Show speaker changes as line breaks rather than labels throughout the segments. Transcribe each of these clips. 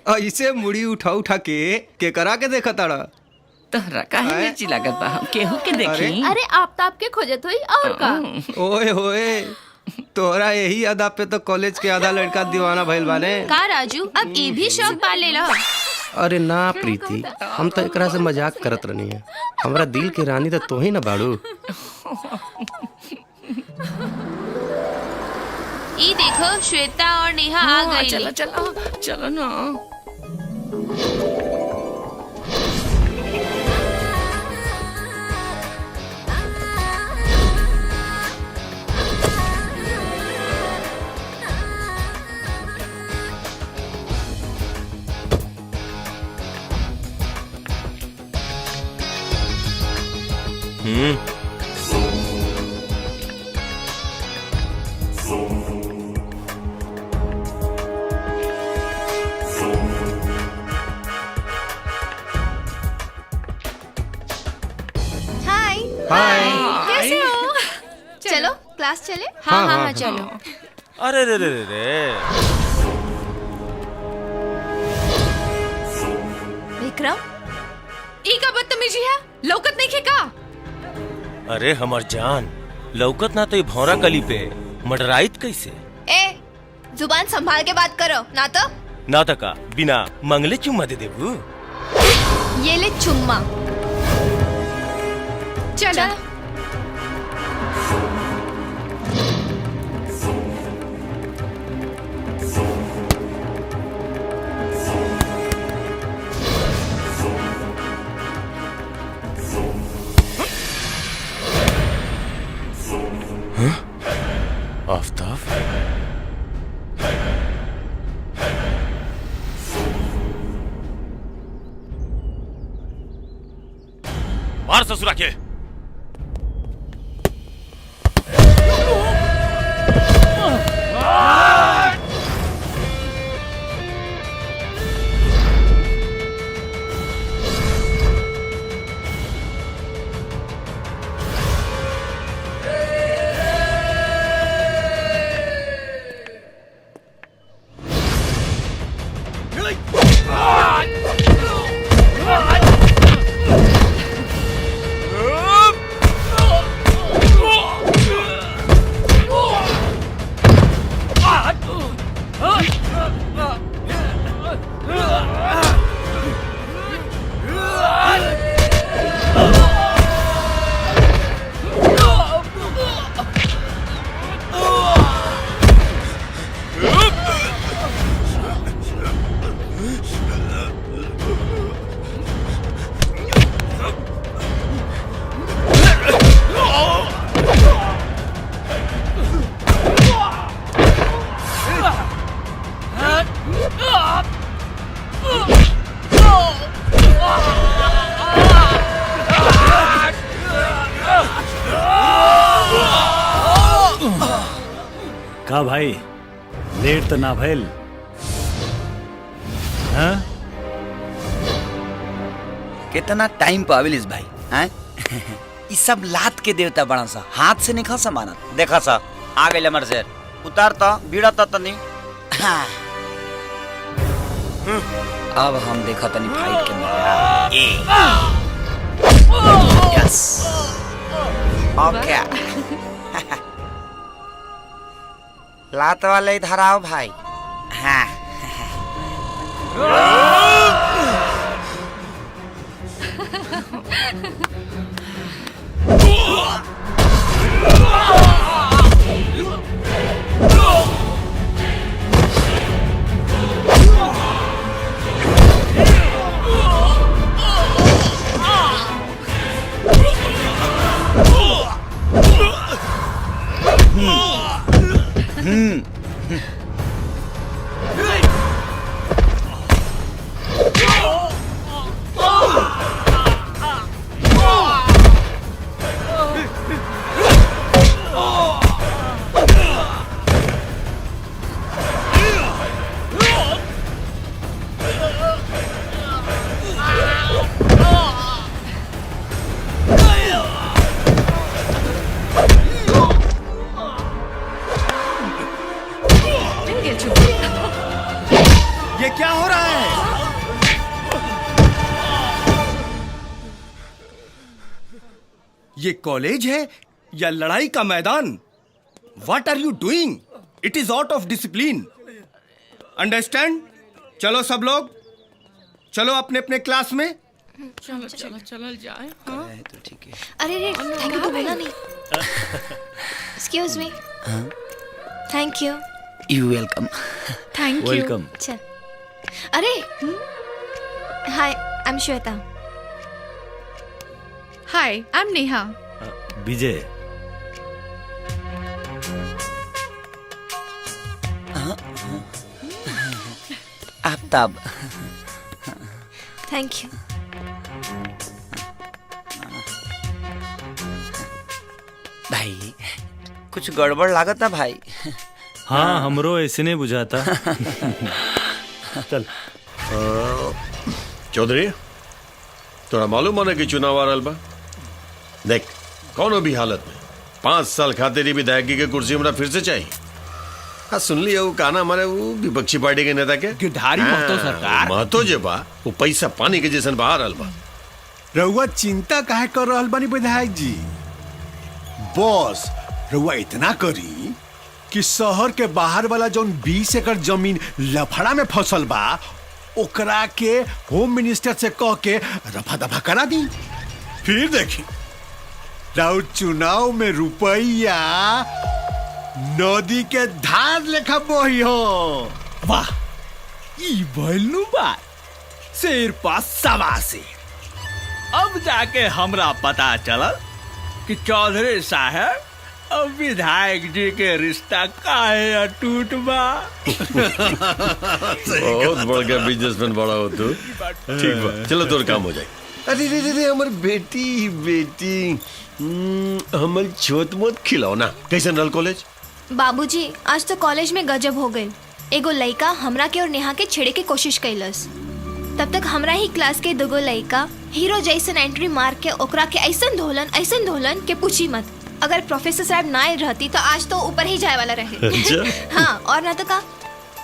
ऐसे मुड़ी उठा उठा के करा के देखा ताड़ा।
तोहरा काहे मिर्ची लागत बा? हम केहू के देखी?
अरे आप ताप के खोजत हुई और का?
ओए होए, तोहरा यही अदा पे तो कॉलेज के आधा लड़का दीवाना भइल बाने।
का राजू, अब ये भी शौक पाले ला?
अरे ना प्रीति, हम तो एकरा से मजाक करत रहनी है। हमरा दिल की रानी तो तू ही ना बाड़ू।
ये देखो श्वेता और नेहा आ गई।
चलो चलो चलो ना।
हाय
हाय।
कैसे हो? चलो क्लास चले।
हाँ, हाँ,
चलो।
अरे रे रे रे रे।
विक्रम, ई का बदतमीजी है, लौकत नहीं खेका।
अरे हमर जान, लौकत ना तो ये भौरा कली पे मडराइत कैसे?
ए, जुबान संभाल के बात करो, ना तो
ना तका बिना मंगले चुम्मा दे देबू।
ये ले चुम्मा। चलो।
आफ्ताब, मार ससुरा के।
का भाई, लेट तो ना भइल? हाँ?
कितना टाइम पावेलिस भाई हैं? ई सब लात के देवता बड़ा सा, हाथ से निखा समानत। देखा सा आ गए हमर शेर, उतारता बीड़ता तनी। हाँ। अब हम देखा तनी फाइट के मजा। यस ओके। लात वाले इधर आओ भाई। हाँ।
ये क्या हो रहा है? ये कॉलेज है या लड़ाई का मैदान? What are you doing? It is out of discipline. Understand? चलो सब लोग, चलो अपने अपने क्लास में।
चलो चलो चलो जाए।
तो ठीक है।
अरे रे थैंक यू तो बोला नहीं। Excuse me. Thank you.
You welcome.
Thank you.
Welcome.
चल। अरे hi I am Shweta.
Hi I am Neha.
Vijay.
Aftab.
Thank you.
भाई कुछ गड़बड़ लागत है भाई।
हाँ हमरो ऐसे नहीं बुझाता। चल।
चौधरी तोरा मालूम है कि चुनाव आ रहा बा? देख कौनो भी हालत में 5 साल खातिर विधायकी के कुर्सी हमरा फिर से चाहिए। हाँ सुन लिया वो काना हमारे वो विपक्षी पार्टी के नेता के
गिरधारी महतो सरकार।
महतो जे बा वो पैसा पानी के जैसन बहा रहल बा।
रउआ चिंता काहे कर रहल बानी विधायक जी? बॉस रउआ इतना करी कि शहर के बाहर वाला जौन 20 एकड़ जमीन लफड़ा में फसल बा ओकरा के होम मिनिस्टर से कह के रफा दफा करा दी। फिर देखी राउर चुनाव में रुपया नदी के धार लेखा बोही हो।
वाह ई भइलू बात। शेर पास सवा शेर। अब जाके हमरा पता चलल कि चौधरी साहब अब विधायक जी के रिश्ता काहे अटूट बा।
बहुत बड़ गया बिजनेसमैन बड़ा हो तू। ठीक बा चलो तोर काम हो जाए। अरे रे रे रे हमर बेटी हमर छोट मोट खिलौना कैसन रहल कॉलेज?
बाबूजी आज तो कॉलेज में गजब हो गए। एगो लड़का हमरा के और नेहा के छेड़े के कोशिश कैलस। तब तक हमरा ही क्लास के दुगो लड़का हीरो जैसन एंट्री मार के ओकरा के ऐसन धोलन के पूछी मत। अगर प्रोफेसर साहब ना रहती तो आज तो ऊपर ही जाए वाला रहे।
अच्छा।
हाँ और ना तो का।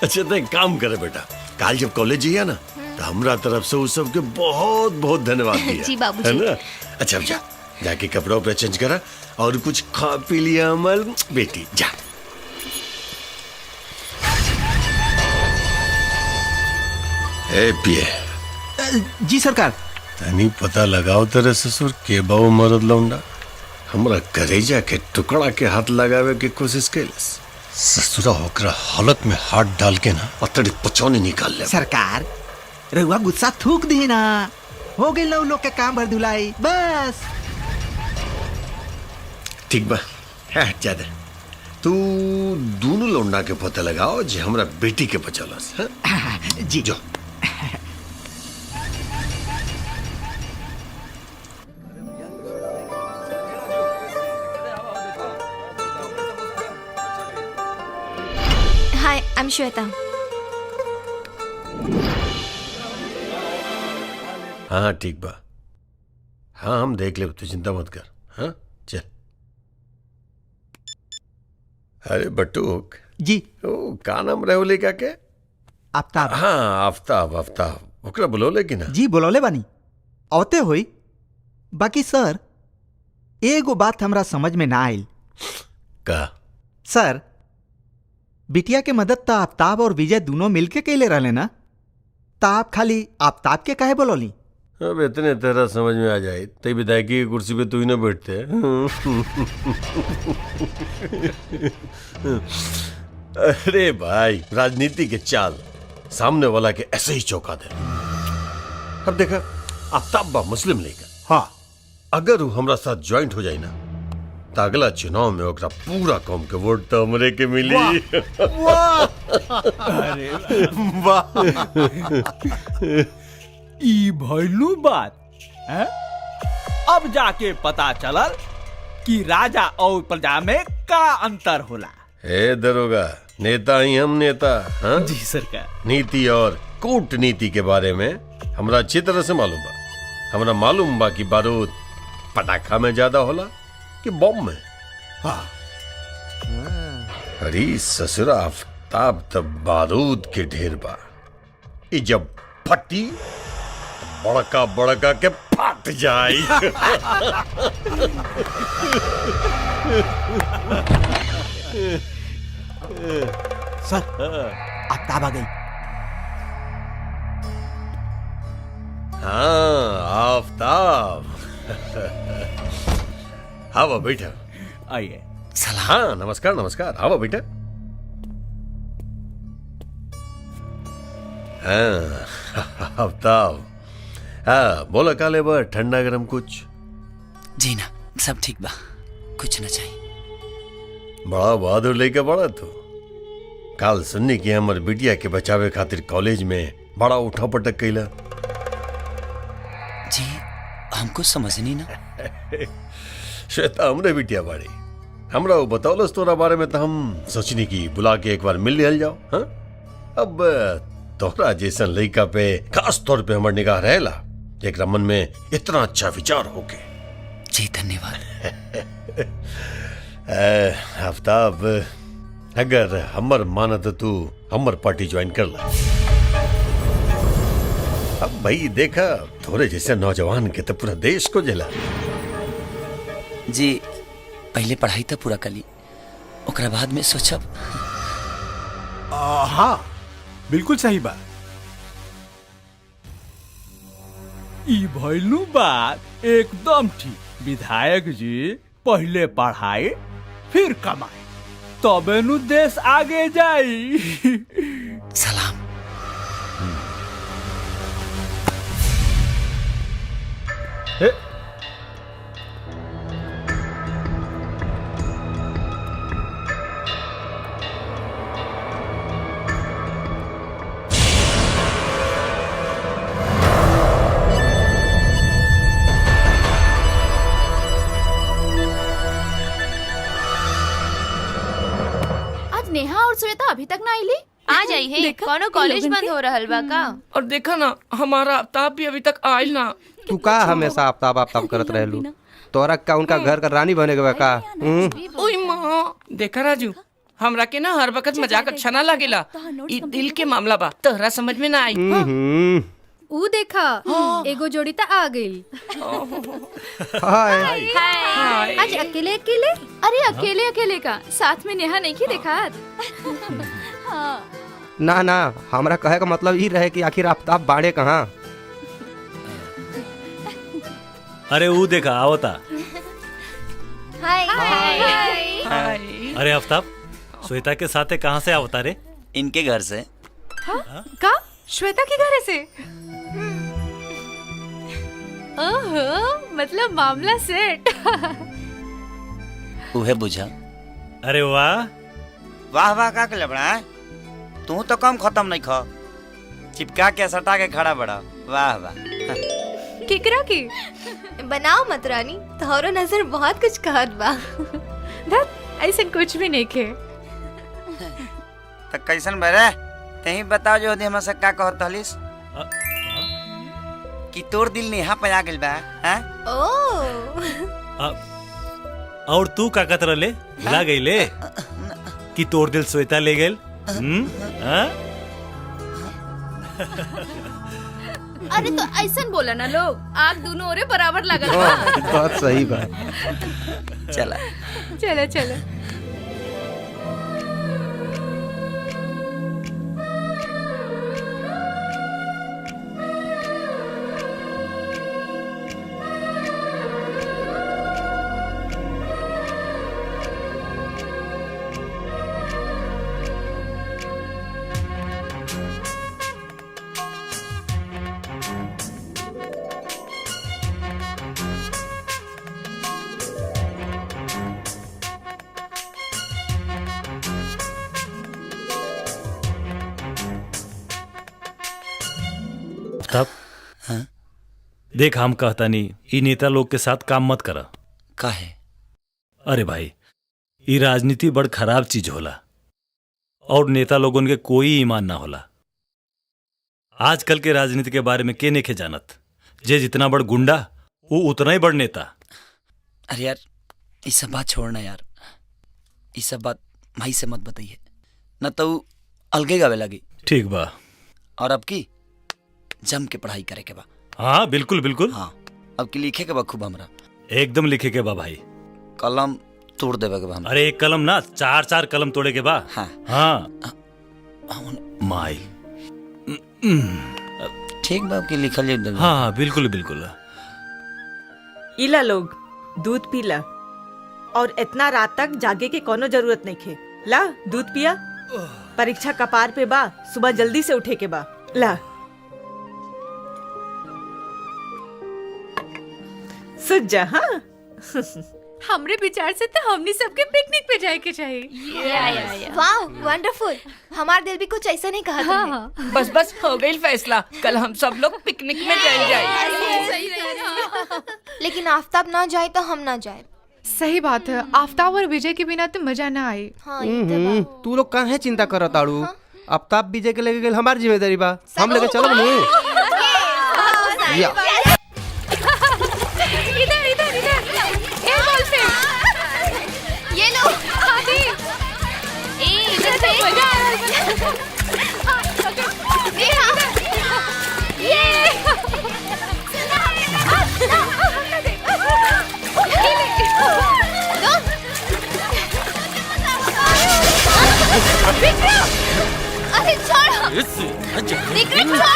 अच्छा तो एक काम करे बेटा, काल जब कॉलेज जाइए ना तो हमरा तरफ से उस सबके बहुत बहुत धन्यवाद दिया।
जी बाबूजी।
है ना? अच्छा अब जा जाके कपड़ा उपड़ा चेंज करा और कुछ खा पी लिया अमल बेटी जा। ए पिए।
जी सरकार।
तनी पता लगाओ तेरे ससुर के बाऊ मरद लौंडा हमरा करेजा के टुकड़ा के हाथ लगावे की कोशिश कैलस। ससुरा होकर हालत में हाथ डाल के ना पतड़ी पचौनी निकाल ले।
सरकार रहुआ गुस्सा थूक दी ना। हो गई ना लोग के काम भर धुलाई बस।
ठीक बा है ज्यादा तू दोनों लौंडा के पता लगाओ जे हमरा बेटी के बचलस।
जी
जो
हाय आई एम श्वेता।
हाँ ठीक बा। हाँ हम देख ले तू चिंता मत कर। हाँ चल। अरे बटूक
जी
ओ का नाम रहोले क्या के?
आफ्ताब।
हाँ आफ्ताब आफ्ताब ओकरा बुलौले कि ना?
जी बुलौले बानी औते होई। बाकी सर एगो बात हमरा समझ में ना आइल।
का?
सर बिटिया के मदद तो आफ्ताब और विजय दोनों मिलके कैले रहले ना, तो आप खाली आफ्ताब के काहे बोलौली?
अब इतने तेरा समझ में आ जाए तई विधायकी की कुर्सी पे तू ही ना बैठते। अरे भाई राजनीति के चाल सामने वाला के ऐसे ही चौंका दे। अब देखा आफ्ताब बा मुस्लिम लीग।
हाँ
अगर वो हमरा साथ ज्वाइंट हो जाए ना तो अगला चुनाव में ओकरा पूरा कौम के वोट तो हमरे के मिली।
ई भइलू बात है? अब जाके पता चलल कि राजा और प्रजा में का अंतर होला।
हे दरोगा नेता ही हम नेता। हाँ
जी सरकार।
नीति और कूटनीति के बारे में हमरा अच्छी तरह से मालूम बा। हमरा मालूम बा कि बारूद पटाखा में ज्यादा होला कि बम में।
हाँ
अरे ससुरा आफ्ताब तब बारूद के ढेर बा ई जब फटी बड़का बड़का के फट जाई।
सर आफ्ताब आ गई।
हाँ आफ्ताब। हाँ बेटा
आइए।
हाँ नमस्कार नमस्कार। हाँ बेटा। हाँ आफ्ताब। हाँ बोला काले बा ठंडा गरम कुछ।
जी ना सब ठीक बा, कुछ ना चाहिए।
बड़ा बहादुर लेके बड़ा तू। काल सुननी की हमर बिटिया के बचावे खातिर कॉलेज में बड़ा उठा पटक कैला।
जी हमको समझ नहीं ना।
श्वेता हमरे बिटिया बाड़ी, हमरा वो बतौलस तोरा बारे में तो हम सोचनी की बुला के एक बार मिल लिया जाओ। हाँ अब तोरा जैसन लड़का पे खास तौर पे हमर निगाह रहेला, एक मन में इतना अच्छा विचार होके।
जी धन्यवाद।
आफ्ताब अगर हमर मानत तू हमर पार्टी ज्वाइन कर ला। अब भाई देखा थोड़े जैसे नौजवान के तो पूरा देश को जला।
जी पहले पढ़ाई तो पूरा कली, ओकरा बाद में सोचब।
हाँ बिल्कुल सही बात।
ई भइलू बात एकदम ठीक। विधायक जी पहले पढ़ाई फिर कमाई, तबे नु देश आगे जाई।
सलाम।
नेहा और श्वेता अभी तक ना आईली।
आ जाई है, कोनो कॉलेज बंद हो रहल बा का?
और देखा ना हमारा आफ्ताब भी अभी तक आयल ना।
तू का हमेशा आफ्ताब आफ्ताब करत रहलू? तोरा का उनका घर का रानी बने के बा का?
ओए माँ देखा राजू, हमरा के ना हर वक्त मजाक अच्छा ना लागेला। ई दिल के मामला बा, तोहरा समझ में ना आई।
ऊ देखा एगो जोड़ी ता आ गई।
हाय
आज अकेले अकेले? अरे अकेले अकेले का, साथ में नेहा नहीं की देखा।
ना ना, हमरा कहे का मतलब ही रहे कि आखिर आफ्ताब बाड़े कहाँ?
अरे वो देखा आवता।
हाय
हाय।
अरे आफ्ताब श्वेता के साथ कहाँ से आवता रे?
इनके घर से।
का श्वेता के घर से? ओहो मतलब मामला सेट।
उहे बुझा।
अरे वाह
वाह वाह का के बड़ा है? तू तो कम खत्म नहीं खा, चिपका के सटा के खड़ा बड़ा। वाह वाह।
केकरा की?
बनाओ मत रानी, तोहरो नजर बहुत कुछ कहत बा।
धत ऐसा कुछ भी नहीं खे।
तो कैसन बरे तही बताओ जो हमसे का कहत हलिस कि तोर दिल नेहा पे आ गेल बा। हैं?
और तू का कत रले भुला गई ले कि तोर दिल श्वेता ले गेल?
अरे तो ऐसा बोला ना लोग, आग दोनों ओरे बराबर लगा।
बहुत सही बात।
चला
चलो चलो।
तब देख हम कहता नहीं ई नेता लोग के साथ काम मत करा।
काहे?
अरे भाई ई राजनीति बड़ खराब चीज होला और नेता लोगन के कोई ईमान ना होला। आजकल के राजनीति के बारे में के नेखे जानत, जे जितना बड़ गुंडा वो उतना ही बड़ नेता।
अरे यार ये सब बात छोड़ना यार, ये सब बात माई से मत बताइए न तो अलगे गावे लगी।
ठीक बा।
और अब की जम के पढ़ाई करे के बा।
हाँ बिल्कुल बिल्कुल।
हाँ अब की लिखे के बा खूब हमरा।
एकदम लिखे के बा भाई।
कलम तोड़ देवे के बा हमरा।
अरे एक कलम ना, 4 कलम तोड़े के बा।
हाँ
हाँ माई।
ठीक बा की लिखल जाए।
हाँ बिल्कुल बिल्कुल।
इला लोग दूध पीला और इतना रात तक जागे के कोनो जरूरत नहीं खे। ला दूध पिया। परीक्षा कपार पे बा, सुबह जल्दी से उठे के बा। ला सुझ जा। हाँ
हमरे विचार से तो हमनी सबके पिकनिक पे जाए के चाहिए।
वाह वंडरफुल। हमारा दिल भी कुछ ऐसा नहीं कहा तुमने।
बस बस हो गई फैसला, कल हम सब लोग पिकनिक में जाए।
लेकिन आफताब ना जाए तो हम ना जाए।
सही बात है, आफ्ताब और विजय के बिना तो मजा ना आए।
हाँ ये तो बा।
तू लोग काहे चिंता करत ताड़ू? आफ्ताब विजय के लेके गेल हमार जिम्मेदारी बा, हम लेके चलब नु। या
इधर इधर इधर ए बॉल पे
ये लो
हादी
ए इधर से
मजा आ रहा है।
ये अरे छोड़ विक्रम, छोड़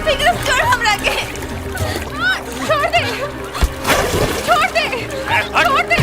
विक्रम, छोड़ हमरा के। विक्रम छोड़ हमरा के।
छोड़ दे छोड़ दे छोड़ दे।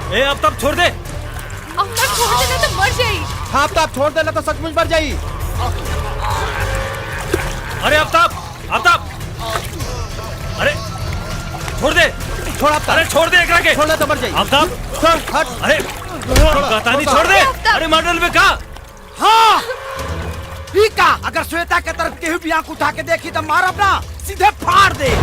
ए अब तब छोड़ दे।
आफ्ताब छोड़ देना तो मर जाई।
हाँ आफ्ताब छोड़ देला तो सचमुच मर जाई।
अरे आफ्ताब आफ्ताब, अरे छोड़ दे।
छोड़ आफ्ताब।
अरे छोड़ दे एकरा के।
छोड़ दे तो मर जाई।
आफ्ताब
छोड़ हट।
अरे बतानी छोड़ दे। अरे मॉडल में कहा।
हाँ ठीक है, अगर श्वेता के तरफ केहू भी आंख उठा के देखी तो मारब ना, सीधे फाड़ दे।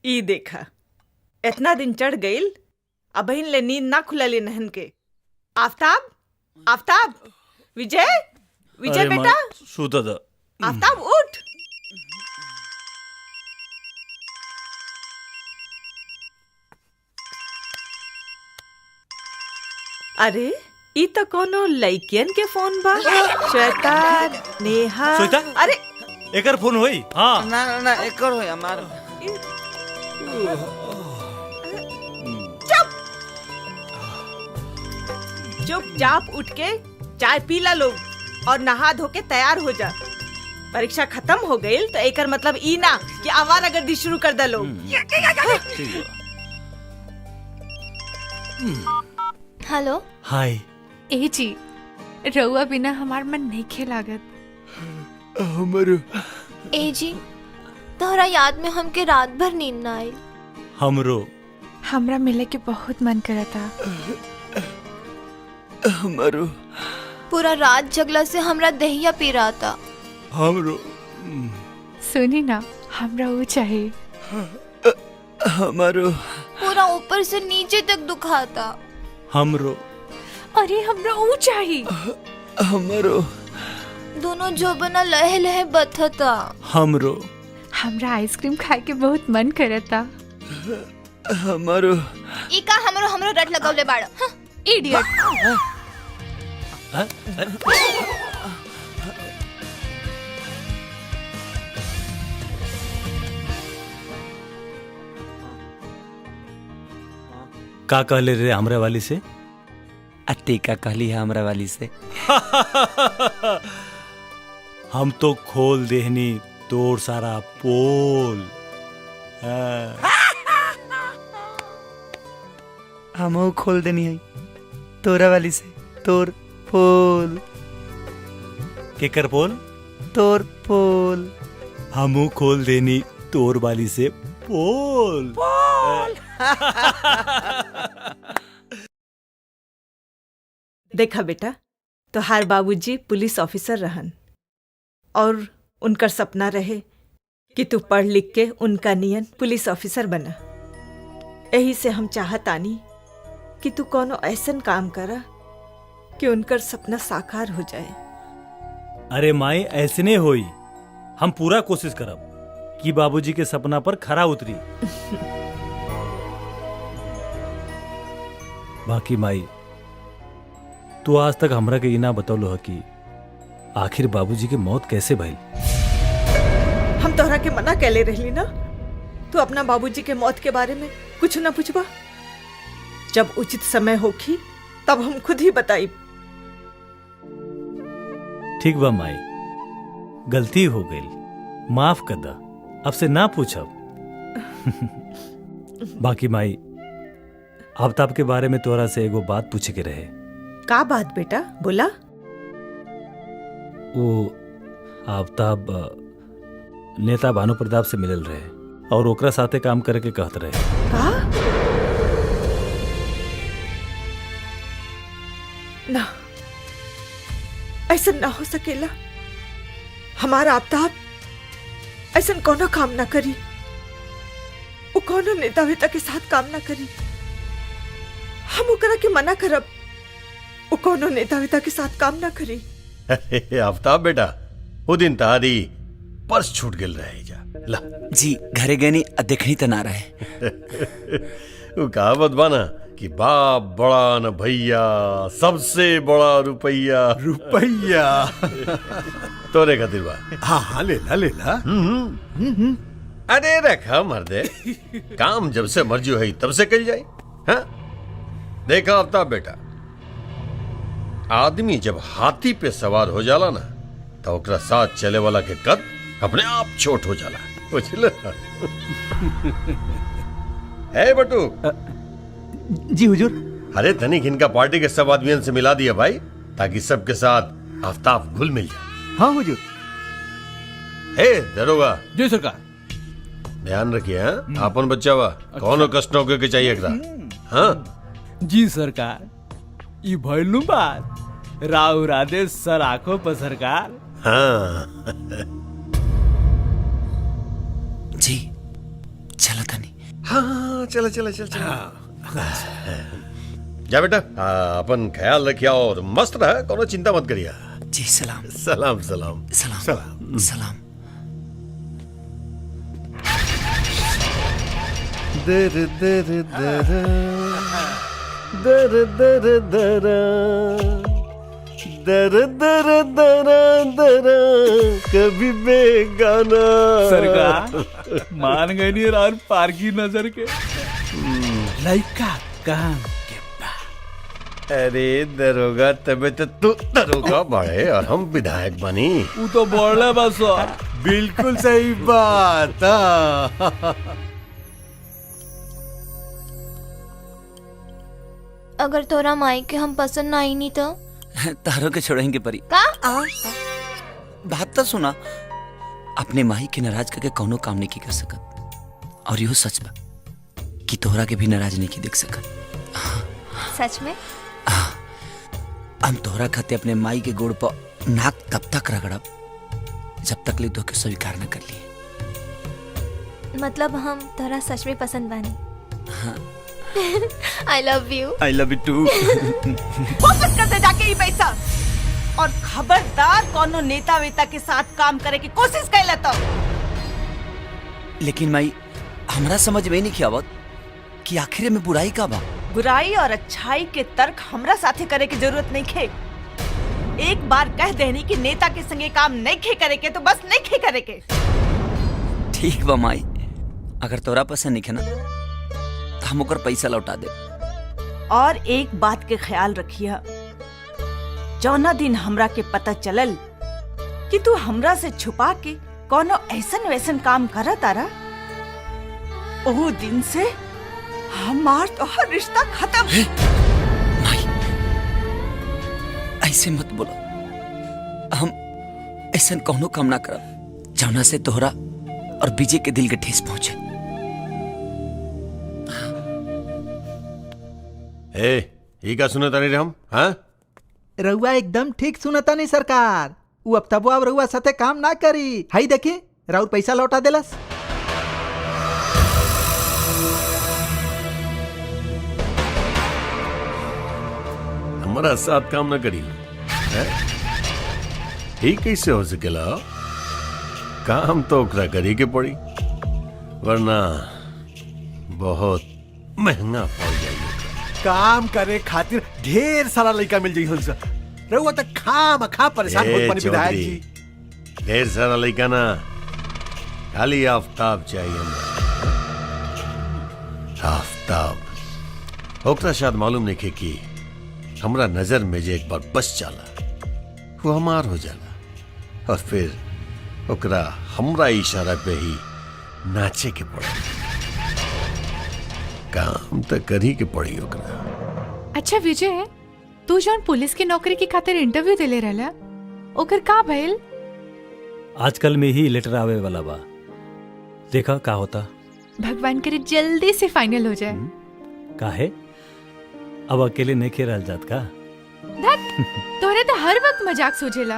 ई देखा इतना दिन चढ़ गईल, अब ले नींद ना खुलली नहन के। आफ्ताब आफ्ताब विजय विजय
अरे
बेटा
माँ, सूता था।
आफ्ताब उठ। अरे ई तो कोनो लइकियन के फोन बा। श्वेता नेहा।
श्वेता?
अरे
एकर फोन होई। हाँ
ना ना ना एकर होय हमार।
चुपचाप उठ के चाय पी ला लोग और नहा धो के तैयार हो जा। परीक्षा खत्म हो गई तो एकर मतलब ई ना कि आवारागर्दी शुरू कर दे लोग।
Hello
hi.
ए जी रउआ बिना हमार मन नहीं खेलागत।
हमरो
ए जी तोहरा याद में हमके रात भर नींद ना आई।
हमरो
हमरा मिले के बहुत मन करता।
हमरो
पूरा रात जगला से हमरा दहिया पी रहा था।
हमरो
सुनी ना, हमरा वो चाहिए।
हमरो
पूरा हमरा ऊपर से नीचे तक दुखाता।
हमरो
अरे हमरा ऊ चाहिए।
हमरो
दोनों जोबना लहे लहे बथता।
हमरो
हमरा आइसक्रीम खाए के बहुत मन करता।
हमरो
इका हमरो रट लगौले बाड़।
इडियट।
का कहले रे हमरे वाली से?
अत्ते का कहली है हमरा वाली से।
हम तो खोल देहनी तोर सारा पोल।
हमहू खोल देनी है तोरा वाली से तोर पोल।
केकर पोल?
तोर पोल।
हमू खोल देनी तोर वाली से पोल।
देखा बेटा, तोहार बाबूजी पुलिस ऑफिसर रहन और उनकर सपना रहे कि तू पढ़ लिख के उनका नियन पुलिस ऑफिसर बना। यही से हम चाहत आनी कि तू कोनो ऐसन काम करा कि उनकर सपना साकार हो जाए।
अरे माई ऐसने होई, हम पूरा कोशिश करब कि बाबूजी के सपना पर खरा उतरी। बाकी माई तू आज तक हमरा के इना बतौलो है कि आखिर बाबूजी के मौत कैसे भइल।
हम तोहरा के मना कैले रहली ना, तू अपना बाबूजी के मौत के बारे में कुछ ना पूछबा। जब उचित समय होखी तब हम खुद ही बताई।
ठीक बा माई, गलती हो गई, माफ कर दा, अब से ना पूछब। बाकी माई आफ्ताब के बारे में तोरा से एगो बात पूछे के रहे।
का बात बेटा, बोला।
वो आफ्ताब नेता भानु प्रताप से मिलल रहे और ओकरा साथे काम करे के कहत रहे।
का? ना, ऐसा ना हो सकेला। हमारा आफ्ताब ऐसा कोनो काम ना करी। वो कोनो नेता वेता के साथ काम ना करी। हम ओकरा के मना करब, वो कोनो नेता वेता के साथ काम ना करी।
आफ्ताब बेटा, वो दिन तारी पर्स छूट गेल रहे जा। ला
जी घरे गनी देखनी त ना रहे।
वो कहावत बाना कि बाप बड़ा न भैया, सबसे बड़ा रुपैया।
रुपैया
तोरे खातिर बा।
हाँ हाँ लेला लेला।
अरे रखा मर्दे, काम जब से मर्जी है तब से कल जाए। हाँ देखा आफ्ताब बेटा, आदमी जब हाथी पे सवार हो जाला ना तो ओकरा साथ चले वाला के कद अपने आप छोट हो जाला। बुझल? है बटू?
जी हुजूर।
अरे तनिक इनका पार्टी के सब आदमियों से मिला दिया भाई, ताकि सबके साथ आफ्ताब घुल मिल जाए।
हाँ हुजूर।
हे दरोगा।
जी सरकार।
ध्यान रखिए, हाँ? आपन बच्चा वा कौनो कष्ट न होके के चाहिए एकरा। हाँ
जी सरकार, ई भइलू बात राव आदेश सर आंखों पर सरकार।
हाँ
जी चला तनी।
हाँ चला चला चल चला। जा बेटा, अपन ख्याल रखिया और मस्त रहा, कोनो चिंता मत करिया।
जी सलाम।
सलाम सलाम
सलाम
सलाम
सलाम।
दर दर दर दर दर दर दर दर दर दर कभी बेगाना।
सरकार मान गई नहीं और पार की नजर के लड़का काम के बा।
अरे दरोगा, तबे तो तू दरोगा बढ़े और हम विधायक बनी।
वो तो बोले बस।
बिल्कुल सही बात।
अगर तोरा माई के हम पसंद ना आई नहीं तो
तारों के छोड़ेंगे परी
का?
बात तो सुना, अपने माही के नाराज करके कोनो काम नहीं की कर सकत। और यो सच बा कि तोहरा के भी नाराज नहीं की देख सकत।
सच में?
हम तोहरा खाते अपने माई के गोड़ पर नाक तब तक रगड़ब जब तक ले धोखे स्वीकार न कर लिए।
मतलब हम तोरा सच में पसंद बानी?
हाँ
I love you.
I love you too.
वापस कर दे जाके ये पैसा, और खबरदार कोनो नेता वेता के साथ काम करे की कोशिश कैला तो।
लेकिन माई हमरा समझ में नहीं आवत कि आखिर में बुराई का बा।
बुराई और अच्छाई के तर्क हमरा साथे करे की जरूरत नहीं खे। एक बार कह देनी कि नेता के संगे काम नहीं खे करे के तो बस नहीं खे करे के।
ठीक बा माई, अगर तोरा पसंद नहीं है ना तो हम ओकर पैसा लौटा दे।
और एक बात के ख्याल रखिया, जौना दिन हमरा के पता चलल कि तू हमरा से छुपा के कोनो ऐसन वैसन काम कर तारा, ओ दिन से हमार तोहर रिश्ता खत्म।
माई ऐसे मत बोलो, हम ऐसन कोनो काम ना करब जौना से तोहरा और विजय के दिल के ठेस पहुंचे।
ये का सुने तानी रे हम? हाँ?
रउआ एकदम ठीक सुनता नहीं सरकार। वो अब तबो अब रउआ साथे काम ना करी। हाई देखी राउर पैसा लौटा देलस।
हमारा साथ काम ना करी ही कैसे हो सकेला? काम तो ओकरा करी के पड़ी, वरना बहुत महंगा पड़ जाएगी।
काम करे खातिर ढेर सारा लड़का मिल जाई सर। रहुआ तक खाम खा परेशान होत बनी विधायक जी।
ढेर सारा लड़का ना, खाली आफ्ताब चाहिए हमरा। आफ्ताब ओकरा शायद मालूम नहीं खे कि हमरा नजर में जे एक बार बस जाला वो हमार हो जाला, और फिर ओकरा हमरा इशारा पे ही नाचे के पड़ी। काम तो करी के पड़ी ओकरा।
अच्छा विजय, तू जौन पुलिस की नौकरी की खातिर इंटरव्यू देले रहला, ओकर का भइल?
आजकल में ही लेटर आवे वाला बा, देखा का होता।
भगवान करे जल्दी से फाइनल हो जाए।
काहे अब अकेले नहीं खे रहल जात का?
धत, तोरे तो हर वक्त मजाक सोचेला।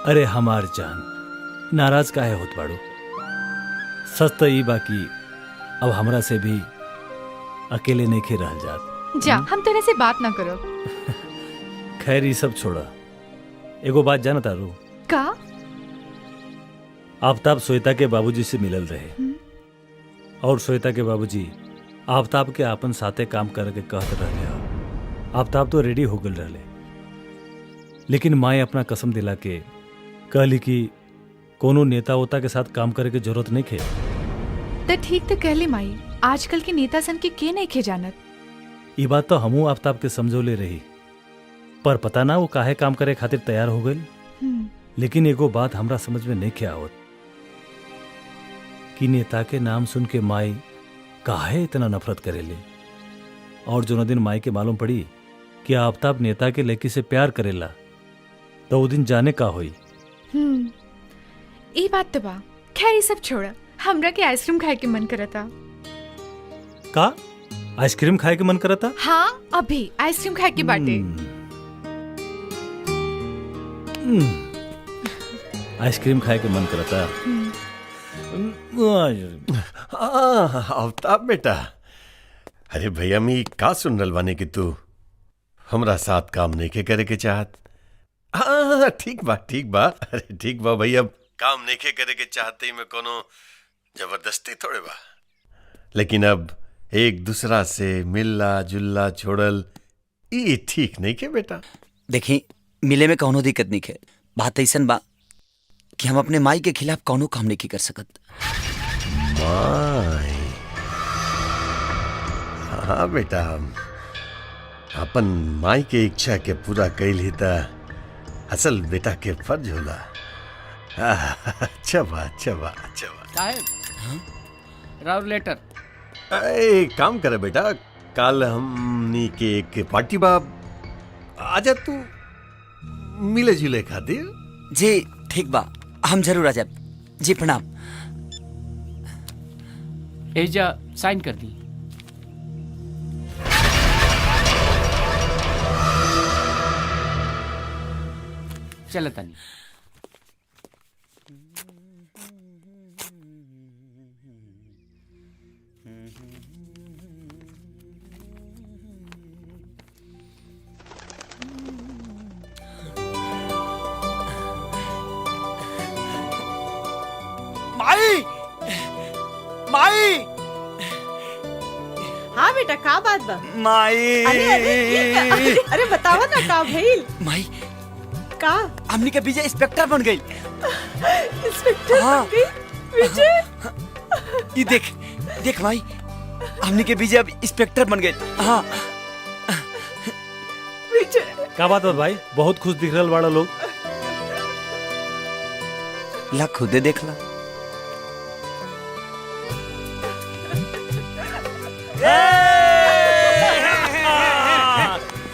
अरे हमार जान, नाराज काहे होत बाड़ू? सच तो ई बाकी अब हमरा से भी अकेले नहीं खे रहल जात।
जा, हम तेरे से बात ना करो।
खैर ये सब छोड़ा, एगो बात जाना तारू?
का?
आफ्ताब श्वेता के बाबूजी से मिलल रहे, और श्वेता के बाबूजी आफ्ताब के आपन साथे काम करके कहत रहे। आफ्ताब तो रेडी हो गल रहे, लेकिन माए अपना कसम दिला के कहली कि कोनो नेता वोता के साथ काम करे के जरूरत नहीं खे।
तो ठीक तो कहली माई, आजकल के नेता सन के नहीं खे जानत।
ये बात तो हमू आफ्ताब के समझौले रही, पर पता ना वो काहे काम करे खातिर तैयार हो गई। लेकिन एगो बात हमरा समझ में नहीं खे आवत कि नेता के नाम सुन के माई काहे इतना नफरत करेले, और जो दिन माई के मालूम पड़ी कि आफ्ताब नेता के लड़की से प्यार करेला तो वो दिन जाने का होई।
ये बात तो बा। खैर ये सब छोड़ा, हमरा के आइसक्रीम खाए के मन करता।
का आइसक्रीम खाए के मन करता?
हाँ, अभी आइसक्रीम खाए के बाटे।
आइसक्रीम खाए के मन करता।
आफ्ताब बेटा, अरे भैया मी का सुन रल बानी कि तू हमरा साथ काम नहीं के करे के चाहत। हाँ ठीक बा अरे ठीक बा भैया, काम नहीं के करे के चाहते में कोनो जबरदस्ती थोड़े बा, लेकिन अब एक दूसरा से मिलना जुलना छोड़ल ये ठीक नहीं के बेटा।
देखी मिले में कौनो दिक्कत नहीं है, बात ऐसन बा कि हम अपने माई के खिलाफ कौनो काम नहीं कर सकत।
माई? हाँ बेटा, हम अपन माई के इच्छा के पूरा कैल ही ता असल बेटा के फर्ज होला। अच्छा बा।
साहब, राव लेटर।
एक काम करे बेटा, कल हमनी के एक पार्टी बा, आजा तू मिले जुले खातिर।
जी ठीक बा, हम जरूर आ जाब। जी प्रणाम।
एजा साइन कर दी। चलो तनी।
माई माई
हाँ बेटा का बात बा?
माई
अरे बतावा ना का भइल?
माई
का
हमनी के विजय इंस्पेक्टर बन गई।
इंस्पेक्टर बन गई? विजय
ये देख देख माई, हमनी के विजय अब इंस्पेक्टर बन गई। हाँ
विजय
का बात है भाई, बहुत खुश दिख रहल बाड़ा लोग।
ला खुदे देख ला।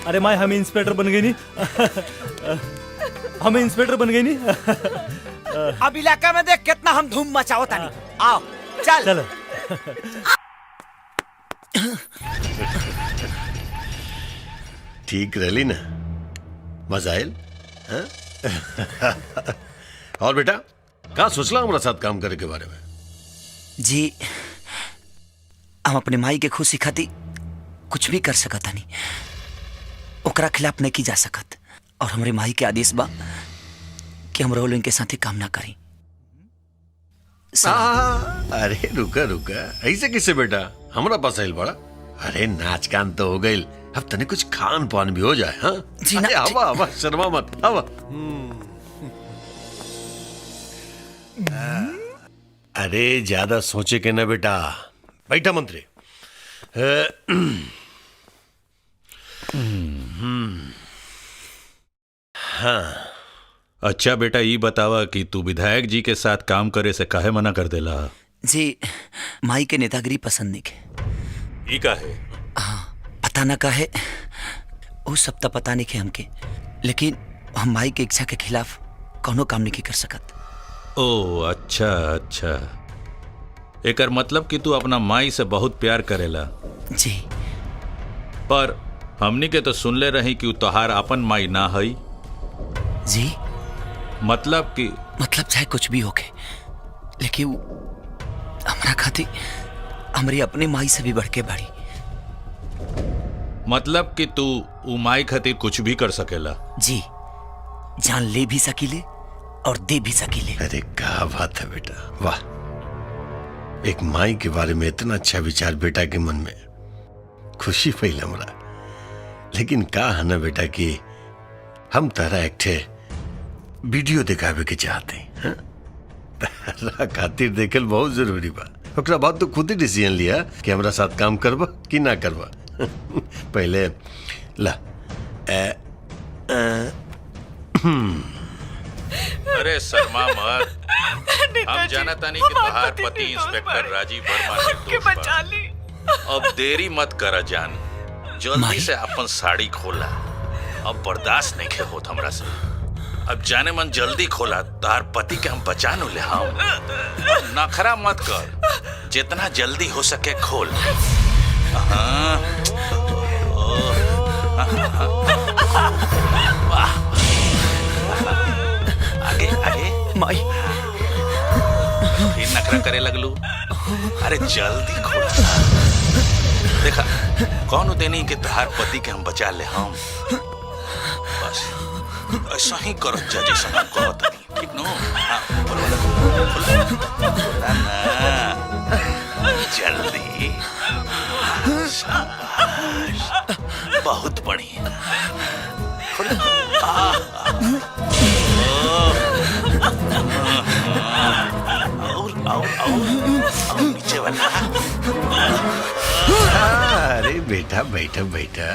अरे माई हम इंस्पेक्टर बन गई नहीं हम इंस्पेक्टर बन गई नहीं।
अब इलाका में देख कितना हम धूम मचाओ तानी। आओ चल
चल।
ठीक रहली ना, मजा आयल? हाँ? और बेटा कहाँ सोचला हमारा साथ काम करे के बारे में?
जी हम अपने माई के खुशी खाती कुछ भी कर सकत नहीं, ओकरा खिलाफ नहीं की जा सकत। और हमारे माई के आदेश बा कि हम रोल इनके साथ ही काम ना करी।
अरे रुका रुका, ऐसे किसे बेटा, हमारा पास आइल बड़ा। अरे नाच गान तो हो गई, अब तने कुछ खान पान भी हो जाए। हाँ
जी ना,
हवा हवा शर्मा मत हवा। अरे ज्यादा सोचे के ना बेटा, बैठा मंत्री। हाँ
अच्छा बेटा ये बतावा कि तू विधायक जी के साथ काम करे से काहे मना कर देला?
जी माई के नेतागिरी पसंद नहीं के।
ई काहे?
हाँ पता ना काहे, वो सब तो पता नहीं के हमके, लेकिन हम माई के इच्छा के खिलाफ कोनो काम नहीं कर सकत।
ओ अच्छा अच्छा, एकर मतलब कि तू अपना माई से बहुत प्यार करेला।
जी
पर हमनी के तो सुनले रही कि तोहार अपन माई ना हई।
जी
मतलब
चाहे कुछ भी होके, लेकिन हमारा खातिर हमारी अपनी माई से भी बढ़ के बड़ी।
मतलब कि तू उ माई खातिर कुछ भी कर सकेला?
जी जान ले भी सकीले और दे भी सकीले।
अरे क्या बात है बेटा, वाह। एक माई के बारे में इतना अच्छा विचार बेटा के मन में, खुशी फैल हमरा। लेकिन का है ना बेटा कि हम तारा एक ठे वीडियो दिखावे के चाहते हैं। तारा खातिर देखल बहुत जरूरी बा। ओकरा बाद तो खुद ही डिसीजन लिया कि हमरा साथ काम करबा कि ना करबा। पहले ला
अरे शर्मा मत, हम जाना तानी कि तोहार पति इंस्पेक्टर राजीव वर्मा के दोस्त बा। अब देरी मत करा जान, जल्दी से अपन साड़ी खोला। अब बर्दाश्त नहीं खे होत हमरा से। अब जाने मन जल्दी खोला, तार पति के हम बचा नु ले। हम नखरा मत कर, जितना जल्दी हो सके खोल। हाँ। आगे आगे
माई
फिर नखरा करे लगलू। अरे जल्दी खोल। देखा कौन देनी के तहार पति के हम बचा ले। हम बस ऐसा ही करो जैसे हम कहो तनी, ठीक नो? हाँ, बोला ना जल्दी। शाबाश, बहुत बढ़िया। और नीचे वाला।
अरे बेटा बैठा बैठा,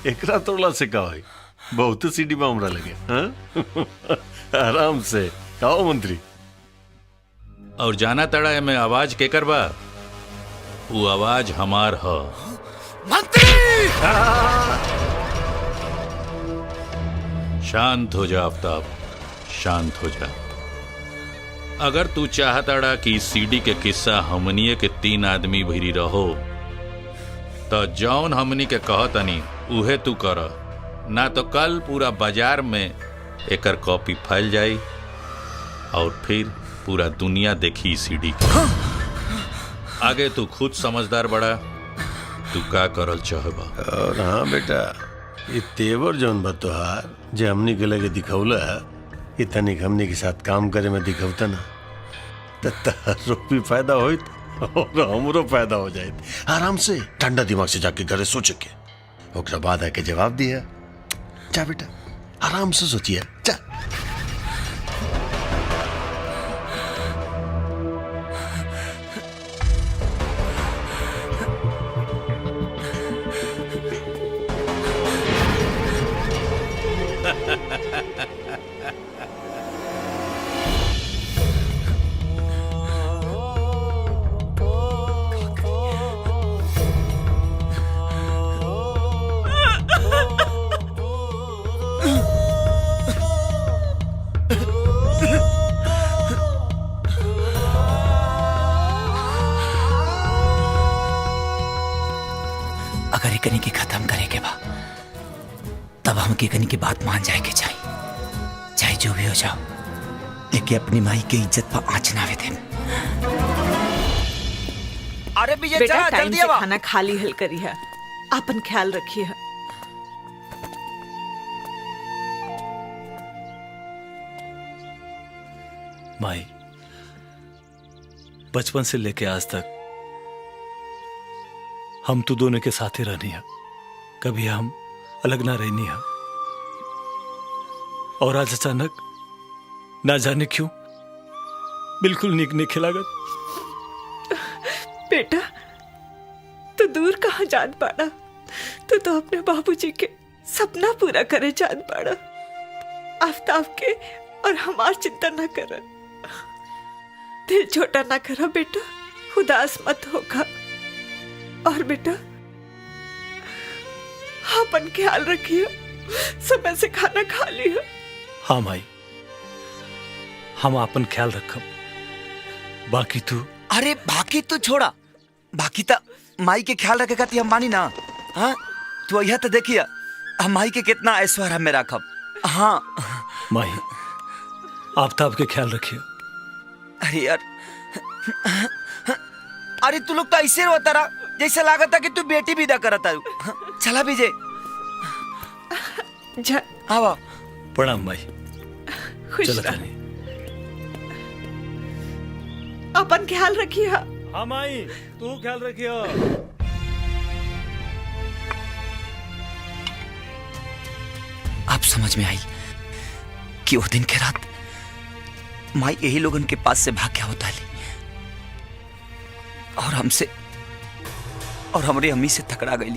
एकरा तोड़ला से का होई, बहुत सीढ़ी में हमरा लगे। हाँ? आराम से आओ मंत्री।
और जाना तड़ा में आवाज के करबा, वो आवाज हमार ह।
मंत्री
शांत हो जा आफ्ताब, शांत हो जा। अगर तू चाहताड़ा कि सीडी के किस्सा हमनिए के 3 आदमी भिरी रहो, तो जौन हमनी के कहतनी उहे तू कर, ना तो कल पूरा बाजार में एकर कॉपी फैल जाई और फिर पूरा दुनिया देखी सीडी के। आगे तू खुद समझदार बड़ा, तू का करल चाहबा।
और हाँ बेटा, ये तेवर जौन बा तोहार जे हमनी के लगे दिखौला ये तनिक हमनी के साथ काम करे में दिखौता ना तो तहरो भी फायदा होइत और हमरो फायदा हो जाइत। आराम से ठंडा दिमाग से जाके घरे सोच के ओकरा बाद आके जवाब दिया। जा बेटा आराम से सोचिए, जा।
अगर एकनी के खत्म करे के बा तब हम एकनी की बात मान जाए के चाहिए, चाहे जो भी हो जाओ, लेकिन अपनी माई के इज्जत पर आँच ना आवे दे।
अरे बेटा टाइम से खाना खा ली हल करी है, अपन ख्याल रखिए।
माई, बचपन से लेके आज तक हम तो दोनों के साथ ही रहनी है, कभी हम अलग ना रहनी है। और आज अचानक ना जाने क्यों बिल्कुल नीक नहीं खिलागत।
बेटा तू दूर कहाँ जान पाड़ा, तू तो अपने बाबूजी के सपना पूरा करे जान पाड़ा। आफ्ताब के और हमार चिंता ना कर, दिल छोटा ना करा बेटा, उदास मत होगा। और बेटा अपन ख्याल रखिए, समय से खाना खा लिया।
हाँ माई, हम अपन ख्याल रखब। बाकी तू?
अरे बाकी तू छोड़ा, बाकी तो माई के ख्याल रखे खाती हम मानी ना। हाँ तू यह तो देखिए हम माई के कितना ऐश्वर्य में रखब। हाँ
माई, आफ्ताब के ख्याल रखिए।
अरे यार, अरे तू लोग तो ऐसे रोता रहा जैसे लागत था कि तू बेटी विदा करता। चला विजय,
आवा।
प्रणाम माई। चलो
अपन ख्याल रखिए।
हाँ माई, तू ख्याल रखिए।
अब समझ में आई कि वो दिन के रात माई यही लोगन के पास से भाग गया होता है और हमसे और हमारी अम्मी से टकरा गई।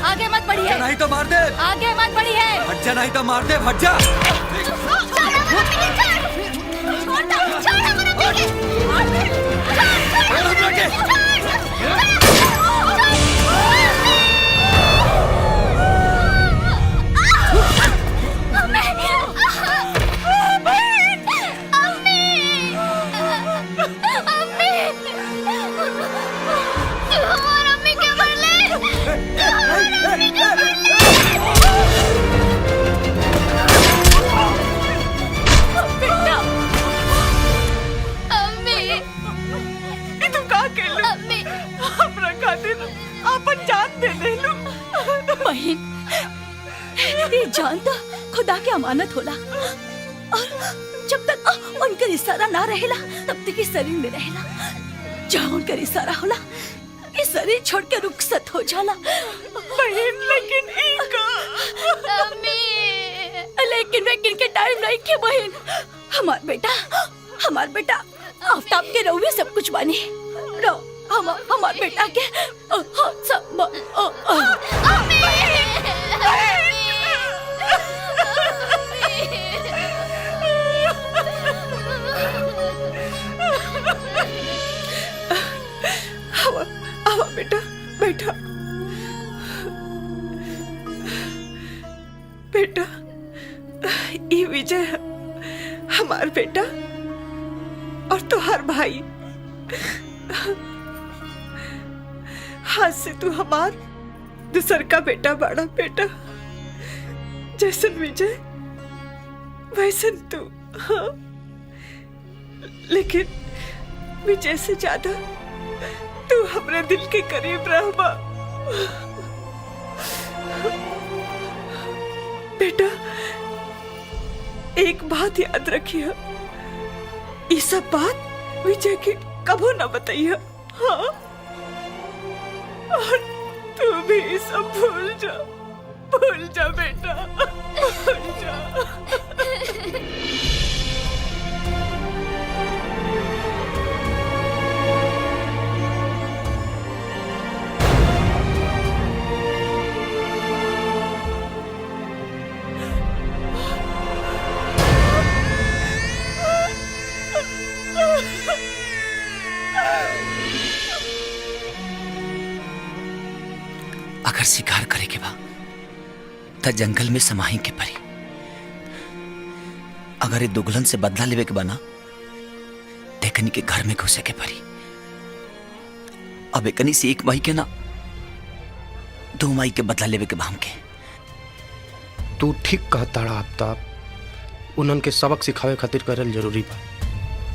आगे मत बढ़िए,
नहीं तो मार दे।
आगे मत बढ़िए।
हट जा, नहीं तो मार दे। हट जा।
जान तो खुदा के अमानत होला और जब तक उनका इशारा ना रहेला तब तक इस शरीर में रहेला। जहाँ उनका इशारा होला इस शरीर छोड़ के रुखसत हो जाला। बहन लेकिन लेकिन के टाइम नहीं के बहन। हमार बेटा आफ्ताब के रहुए सब कुछ बानी। हमार बेटा के सब
आवा बेटा, बैठा। बेटा ये विजय हमार बेटा और तुहार भाई। हाथ से तू हमार दूसर का बेटा बड़ा बेटा, जैसन विजय वैसन तू। हाँ, लेकिन विजय से ज्यादा तू हमरे दिल के करीब रहबा। बेटा एक बात याद रखिए, ये सब बात विजय के कबो न बताइए। हाँ, और तू भी सब भूल जा बेटा, भूल जा।
अगर शिकार करे के बा त जंगल में समाही के परी, अगर ये दुगलन से बदला लेवे के बना देखनी के घर में घुसे के परी। अब एकनी से एक माई के ना 2 माई के बदला लेवे के बाम के।
तू ठीक कहताड़ा आफ्ताब, उन्हन के सबक सिखावे खातिर करल जरूरी बा।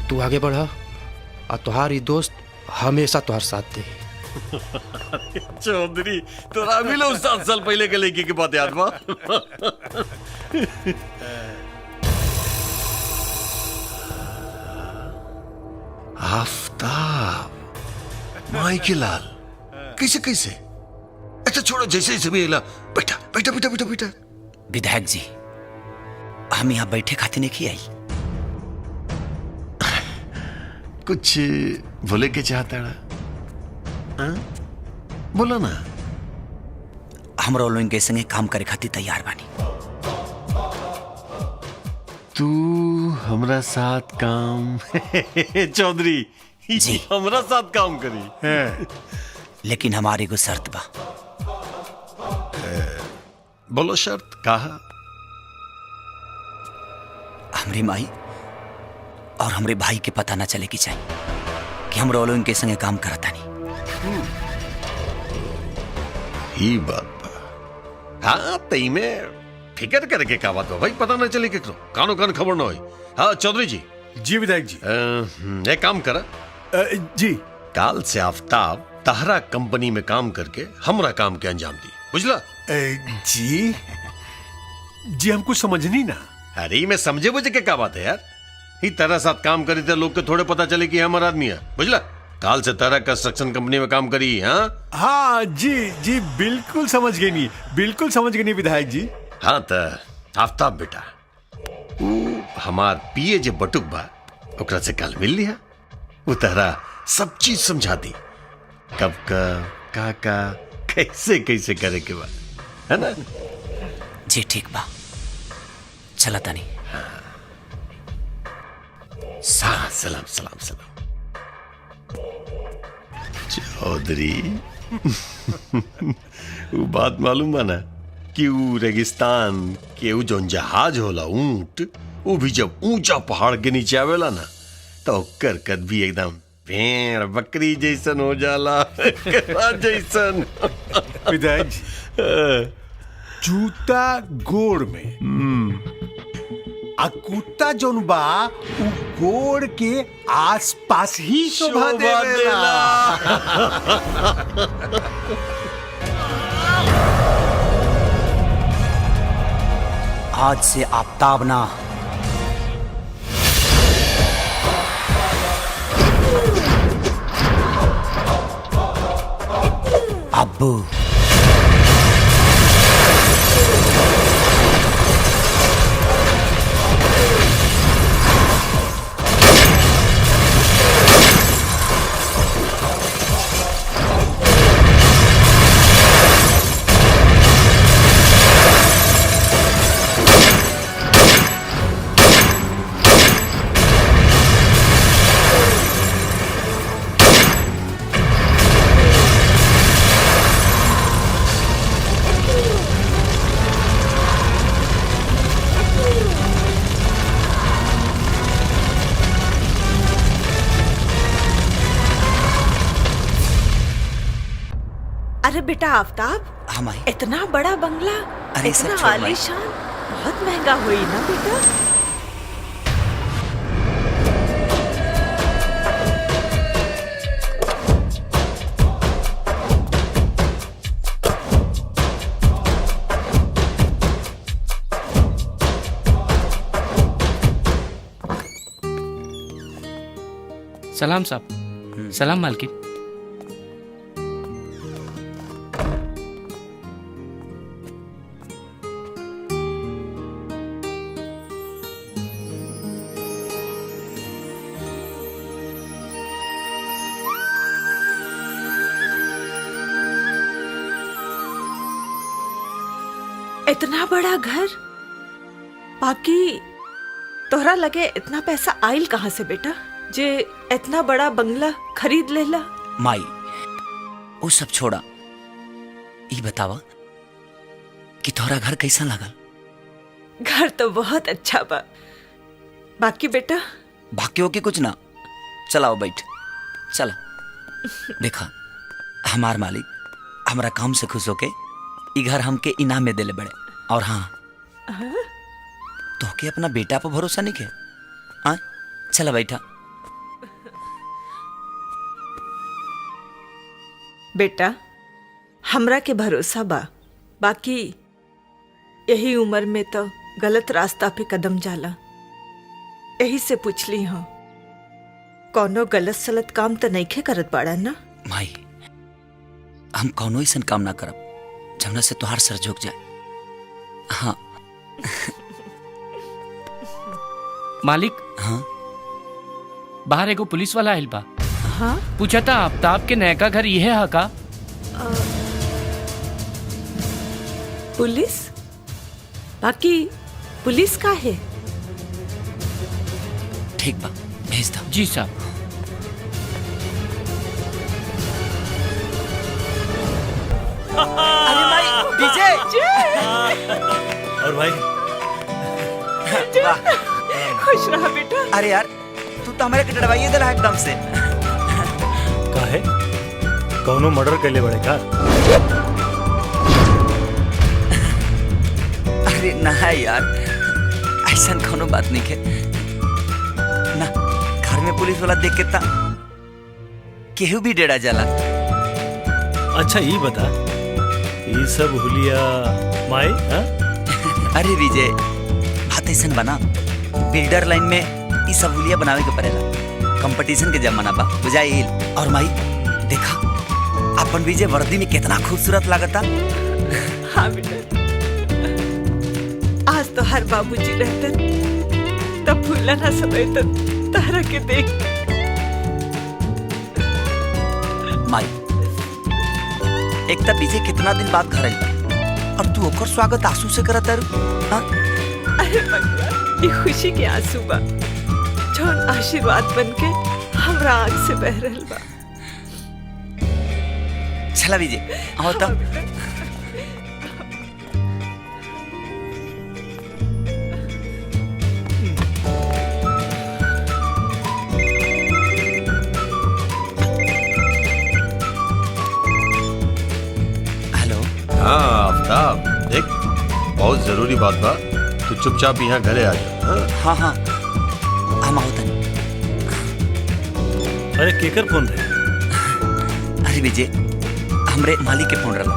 तू आगे बढ़ा और तुहारी दोस्त हमेशा तुहार साथ दे।
चौधरी तोरा भी लो 7 साल पहले के लड़की की बात याद बा? आफ्ताब, माई के लाल, कैसे कैसे? अच्छा छोड़ो, जैसे जैसे भी बैठा बैठा बैठा बैठा बैठा।
विधायक जी, हम यहाँ बैठे खाते नहीं आई।
कुछ बोले के चाहता है? बोलो ना।
हमरा लोगन के संगे काम करे खातिर तैयार बानी।
तू हमरा साथ काम चौधरी
जी
हमरा साथ काम करी,
लेकिन हमारी को शर्त बा।
बोलो शर्त कहा।
हमरी माई और हमरे भाई के पता ना चले की चाहिए कि हम रोलो इनके संगे काम करता नहीं।
ही बात बा। हाँ, तई में फिकर करके का बात बा भाई, पता ना चले केकरो, कानो कान खबर ना होई। हाँ चौधरी जी।
जी विधायक जी।
एक काम करा
जी,
काल से आफ्ताब तहरा कंपनी में काम करके हमरा काम के अंजाम दी, बुझला?
जी जी हम कुछ समझ नहीं ना।
अरे मैं समझे बुझे के क्या बात है यार, ही तरह साथ काम करी थे लोग के थोड़े पता चले कि हमारा आदमी है, बुझला? काल से तरह कंस्ट्रक्शन कंपनी में काम करी। हाँ
हाँ जी जी बिल्कुल समझ गई नहीं, बिल्कुल समझ गई नहीं विधायक जी।
हाँ तो आफ्ताब बेटा, वो हमार पिए जे बटुक बा ओकरा से कल मिल लिया, वो तरह सब चीज समझा दी, कब का कैसे कैसे करे के बा, है ना?
जी ठीक बा, चला तानी।
सलाम सलाम सलाम। चौधरी वो बात मालूम बा ना कि वो रेगिस्तान के वो जोन जहाज होला ऊंट, वो भी जब ऊंचा पहाड़ के नीचे आवेला ना तो ओकर कद भी एकदम भेड़ बकरी जैसन हो जाला जैसन।
विधायक जी, जूता गोड़ में आ कुत्ता जोन बा उ गोड़ के आसपास ही शोभा देला।
आज से आफ्ताब ना अब्बू।
अरे बेटा आफ्ताब,
हाँ माई।
इतना बड़ा बंगला,
अरे सब
इतना
छोड़ माई।
आलीशान, बहुत महंगा हुई ना बेटा।
सलाम साहब। सलाम मालकिन।
इतना बड़ा घर, बाकी तोहरा लगे इतना पैसा आइल कहाँ से बेटा, जे इतना बड़ा बंगला खरीद लेला?
माई वो सब छोड़ा, ये बतावा कि तोहरा घर कैसा लगल?
घर तो बहुत अच्छा बा, बाकी बेटा
बाकी के कुछ ना। चलाओ बैठ, चला। देखा हमार मालिक हमारा काम से खुश होके ई घर हमके इनाम में देले बड़े। और हाँ, तोहके अपना बेटा पर भरोसा नहीं के? हाँ चला बैठा।
बेटा हमरा के भरोसा बा, बाकी यही उम्र में तो गलत रास्ता पे कदम जाला, यही से पूछली हूँ। कौनो गलत सलत काम तो नहीं खे करत बाड़ा ना?
माई हम कौनो ऐसा काम ना करब जमना से तुहार सर झुक जाए। हाँ
मालिक,
हाँ
बाहर एगो पुलिस वाला आइल बा।
हाँ
पूछा था आफ्ताब के नयका घर ये है का?
पुलिस? बाकी पुलिस का है?
ठीक बा, भेज दो।
जी साहब।
अरे भाई विजय।
और भाई
वाह,
खुश रहा बेटा।
अरे यार तू तो हमारे डरवाइए दिला एकदम से।
काहे कौनो मर्डर कैले बड़े का?
अरे ना यार, ऐसा कोनो बात नहीं है ना। घर में पुलिस वाला देख के ता केहू भी डेरा जाला।
अच्छा ये बता, ये सब हुलिया माई? हाँ?
अरे विजय, बात ऐसा बना, बिल्डर लाइन में ये सब हुलिया बनावे के पड़ेला। कंपटीशन के जमाना बा, बुझाइल। और माई देखा अपन विजय वर्दी में कितना खूबसूरत लागता।
हाँ बेटा, आज तो हर बाबूजी रहते तब भूला ना समय तक तारा के देख।
माई एक तब विजय कितना दिन बाद घर आई और तू ओकर स्वागत आंसू से करत है।
अरे भगवान, ये खुशी के आंसू बा जौन आशीर्वाद बनके हमरा आँख से बह रहल बा।
चला विजय आओ तब।
हाँ आफ्ताब, देख बहुत जरूरी बात बा, तू चुपचाप यहाँ घरे आ जा।
हाँ हाँ हम आओ तनी।
अरे केकर फोन रहे?
अरे विजय, हमरे मालिक के फोन रहा,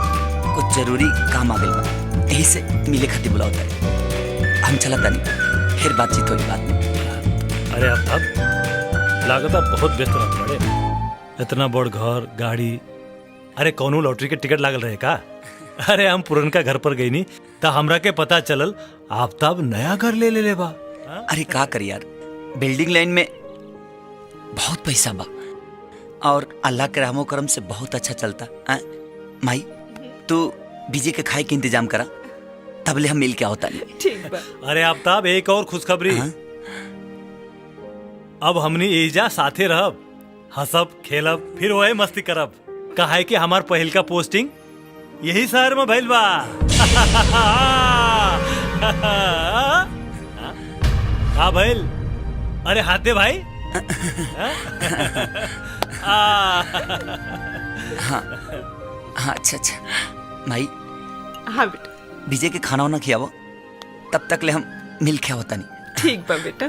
कुछ जरूरी काम आ गई बा, यही से मिले खातिर बुलावता है। हम चला तनी, फिर बातचीत होगी बाद में।
अरे आफ्ताब लागता बहुत व्यस्त रह पड़े। इतना बड़ घर गाड़ी, अरे कौनो लॉटरी के टिकट लागल रहे का? अरे हम पुरनका घर पर गई नी तो हमरा के पता चलल आफ्ताब नया घर ले ले बा।
अरे का कर यार, बिल्डिंग लाइन में बहुत पैसा बा और अल्लाह के रहमो करम से बहुत अच्छा चलता। माई तू विजय के खाए के इंतजाम करा, तब ले हम मिल के होता नहीं।
ठीक बा।
अरे आफ्ताब एक और खुशखबरी, अब हमनी एजा साथे रहब, हंसब खेलब, फिर वही मस्ती करब। कहा है कि हमार पहल का पोस्टिंग यही शहर में भइल बा। हाँ भइल। अरे हाथे भाई।
हाँ हाँ अच्छा अच्छा माई।
हाँ बेटा।
विजय के खाना वाना खियावो, तब तक ले हम मिल के होता नहीं।
ठीक बा बेटा।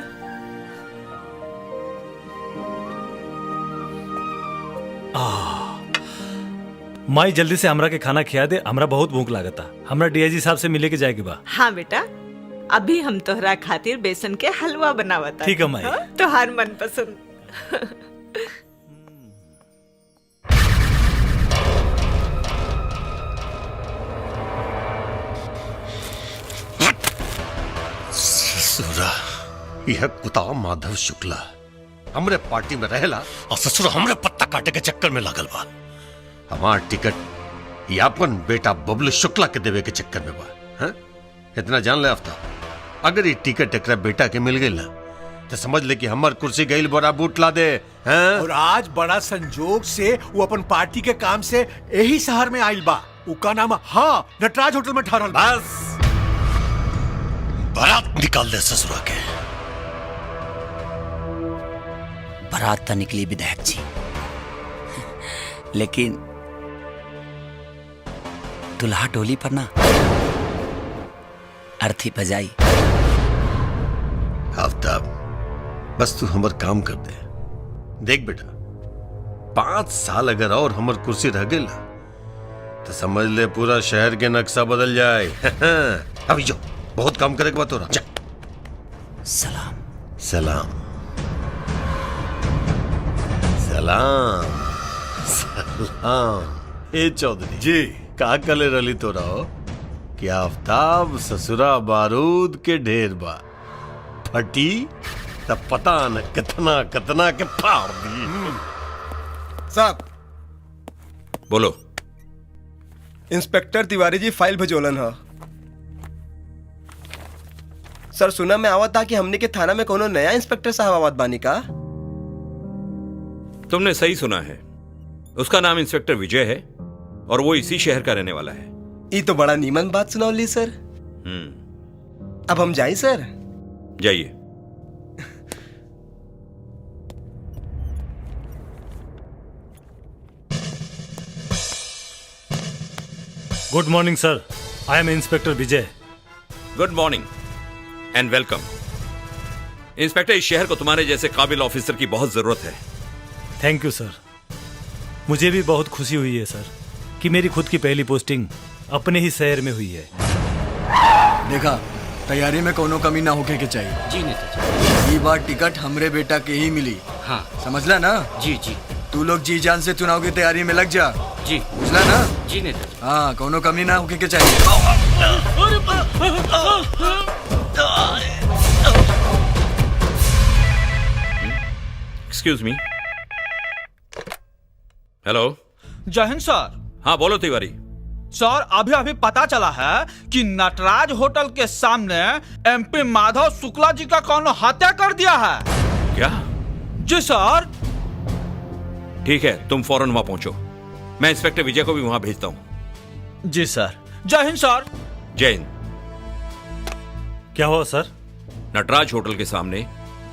माई जल्दी से हमरा के खाना खिया दे, हमरा बहुत भूख लागता। हमरा डीआईजी साहब से मिले के जाए के बा।
हाँ बेटा, अभी हम तोहरा खातिर बेसन के हलवा बनावता।
ठीक है माई।
तोहार मन पसंद।
ससुरा यह कुताव माधव शुक्ला हमरे पार्टी में रहेला और ससुर हमरे पत्ता काटे के चक्कर में लागल बा। हमार टिकट यापन बेटा बबलू शुक्ला के देवे के चक्कर में बा। हाँ? इतना जान ले आफ्ताब, अगर ये टिकट एकरा बेटा के मिल गई ना तो समझ ले कि हमार कुर्सी गईल बड़ा बूट ला दे। हाँ?
और आज बड़ा संजोग से वो अपन पार्टी के काम से यही शहर में आइल बा। उका नाम हाँ नटराज होटल में ठहरल।
बस बारात निकाल दे ससुरा के।
बारात तो निकली विधायक जी, लेकिन दुल्हा डोली पर ना अर्थी बजाई।
आफ्ताब बस तू हमर काम कर दे। देख बेटा, 5 साल अगर और हमर कुर्सी रह गई ना तो समझ ले पूरा शहर के नक्शा बदल जाए। अभी जो बहुत काम करे के बात हो रहा।
सलाम
सलाम सलाम सलाम। ए चौधरी जी का कले रली तो रहो कि आफ्ताब ससुरा बारूद के ढेर बा, फटी तब पता न कितना कितना के फाड़ दी।
साहब
बोलो।
इंस्पेक्टर तिवारी जी फाइल भेजोलन है। सर सुना मैं आवत था कि हमने के थाना में कोनो नया इंस्पेक्टर साहब आवत बानी का।
तुमने सही सुना है, उसका नाम इंस्पेक्टर विजय है और वो इसी शहर का रहने वाला है।
ये तो बड़ा नीमन बात सुनौली सर। अब हम जाए सर।
जाइए।
Good morning sir, I am inspector Vijay.
Good morning and welcome. Inspector, इस शहर को तुम्हारे जैसे काबिल ऑफिसर की बहुत जरूरत है।
थैंक यू सर। मुझे भी बहुत खुशी हुई है सर कि मेरी खुद की पहली पोस्टिंग अपने ही शहर में हुई है।
देखा, तैयारी में कोनो कमी ना होके के चाहिए।
जी नेता जी।
ये बार टिकट हमरे बेटा के ही मिली।
हाँ
समझला ना?
जी जी।
तू लोग जी जान से चुनाव की तैयारी में लग जा।
जी
बुझला ना?
जी नेता जी।
हाँ, कोनो कमी ना होके के चाहिए।
Excuse me. हेलो।
जय हिंद सर।
हाँ बोलो तिवारी।
सर अभी अभी पता चला है कि नटराज होटल के सामने एमपी माधव शुक्ला जी का कौन हत्या कर दिया है।
क्या?
जी सर।
ठीक है, तुम फौरन वहां पहुंचो। मैं इंस्पेक्टर विजय को भी वहां भेजता हूं।
जी सर। जय हिंद सर।
जय हिंद।
क्या हुआ सर?
नटराज होटल के सामने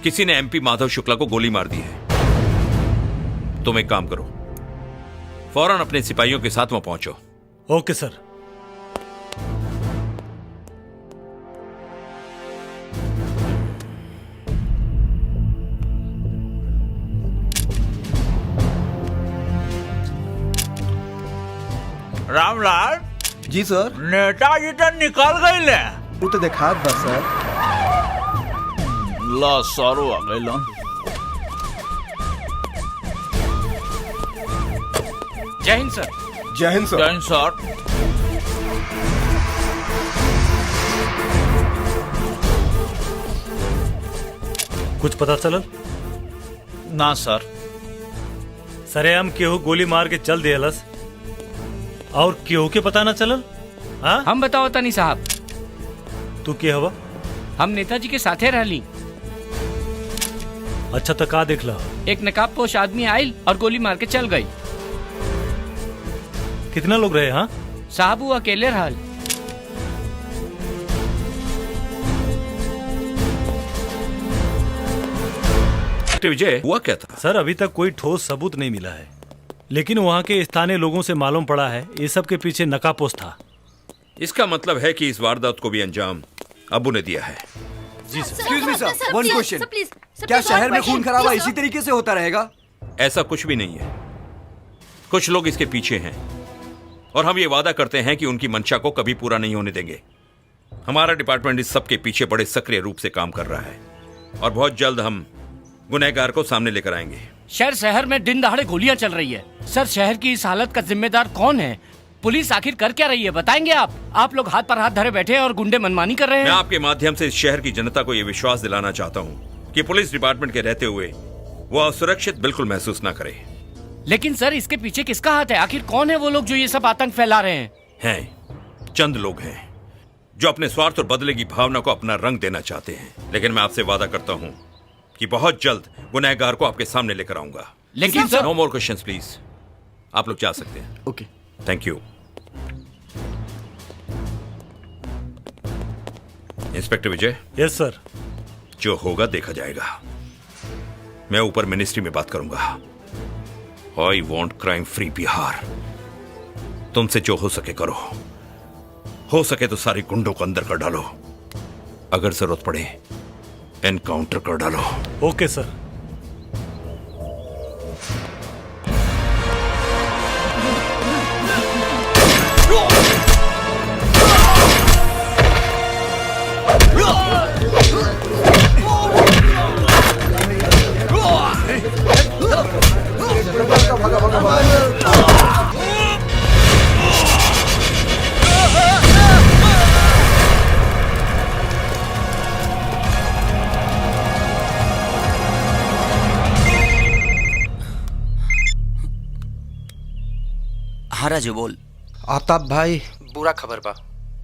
किसी ने एमपी माधव शुक्ला को गोली मार दी है। तुम एक काम करो, फौरन अपने सिपाहियों के साथ वहां पहुंचो।
ओके सर।
रामलाल
जी सर।
नेताजी तो निकल गए ले।
वो तो देखा बस सर।
ला सारो आ गए ला।
जय हिंद सर।
जय हिंद सर।
जय हिंद सर।
कुछ पता चलल?
ना सर।
सरेआम केहू गोली मार के चल दियलस और केहू के पता ना चलल। हाँ?
हम बताओ तनी साहब।
तू के हवा?
हम नेताजी के साथे रहली।
अच्छा तो का देख ला?
एक नकाबपोश आदमी आयल और गोली मार के चल गई।
कितना लोग रहे? हाँ
साहब वो अकेले रहल।
विजय, हुआ क्या था?
सर अभी तक कोई ठोस सबूत नहीं मिला है, लेकिन वहाँ के स्थानीय लोगों से मालूम पड़ा है ये सब के पीछे नकापोश था।
इसका मतलब है कि इस वारदात को भी अंजाम अबू ने दिया है।
एक्सक्यूज मी सर, वन क्वेश्चन। क्या शहर में खून खराबा इसी तरीके से होता रहेगा?
ऐसा कुछ भी नहीं है। कुछ लोग इसके पीछे हैं और हम ये वादा करते हैं कि उनकी मंशा को कभी पूरा नहीं होने देंगे। हमारा डिपार्टमेंट इस सब के पीछे बड़े सक्रिय रूप से काम कर रहा है और बहुत जल्द हम गुनहगार को सामने लेकर आएंगे।
शहर में दिन दहाड़े गोलियां चल रही है। सर, शहर की इस हालत का जिम्मेदार कौन है? पुलिस आखिर कर क्या रही है, बताएंगे आप? आप लोग हाथ पर हाथ धरे बैठे हैं और गुंडे मनमानी कर रहे हैं।
मैं आपके माध्यम से इस शहर की जनता को यह विश्वास दिलाना चाहता हूँ कि पुलिस डिपार्टमेंट के रहते हुए वो असुरक्षित बिल्कुल महसूस ना करे।
लेकिन सर, इसके पीछे किसका हाथ है? आखिर कौन है वो लोग जो ये सब आतंक फैला रहे हैं?
चंद लोग हैं जो अपने स्वार्थ और बदले की भावना को अपना रंग देना चाहते हैं। लेकिन मैं आपसे वादा करता हूँ कि बहुत जल्द गुनहगार को आपके सामने लेकर आऊंगा।
लेकिन सर,
नो मोर क्वेश्चंस प्लीज। आप लोग जा सकते हैं।
Okay,
thank you. Inspector Vijay.
Yes sir.
जो होगा देखा जाएगा। मैं ऊपर मिनिस्ट्री में बात करूंगा। I want crime free Bihar. तुमसे जो हो सके करो, हो सके तो सारे गुंडों को अंदर कर डालो, अगर जरूरत पड़े एनकाउंटर कर डालो।
ओके सर।
हाँ राजू बोल।
आफ्ताब भाई, बुरा खबर बा।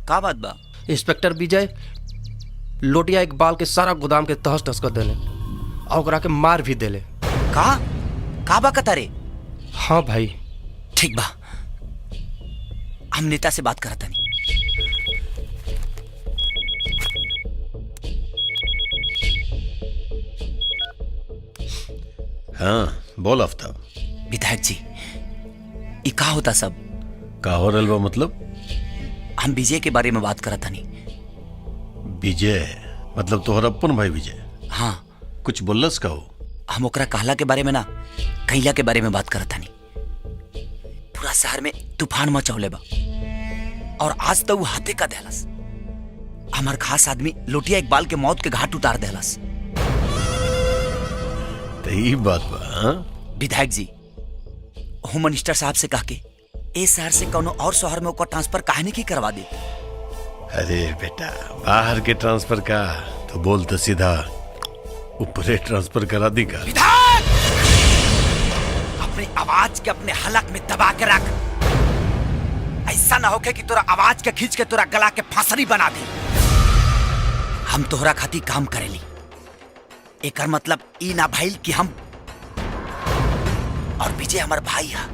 का बात बा?
इंस्पेक्टर विजय लोटिया इकबाल के सारा गोदाम के तहस नहस कर देले और ओकरा के मार भी देले।
का बा कतारे?
हाँ भाई।
ठीक बा, हम नेता से बात करत हनी।
हाँ बोल आफ्ताब।
विधायक जी, ई का होता सब?
का हो रहा मतलब?
हम विजय के बारे में बात करत हनी।
विजय मतलब तोहर अपन भाई विजय?
हाँ।
कुछ बोलस का हो?
हम ओकरा कहला के बारे में ना, कैला के बारे में बात करत हनी। पूरा शहर में तूफान मचौले बा और आज तो वो हाथे का देहलस। हमार खास आदमी लोटिया इकबाल के मौत के घाट उतार देहलस।
तो ई बात बा? हाँ?
विधायक जी, होम मिनिस्टर साहब से कह के इस शहर से कोनो और शहर में ओकर ट्रांसफर काहे नहीं करवा दी?
अरे बेटा, बाहर के ट्रांसफर का तो बोल तो सीधा ऊपरे ट्रांसफर करा दी का।
विधायक, अपनी आवाज के अपने हलक में दबा के रख। ऐसा ना होके कि तोरा आवाज के खींच के तोरा गला के फांसरी बना दे। हम तोहरा खातिर काम करेली, एकर मतलब ई ना भइल कि हम और विजय हमार भाई है।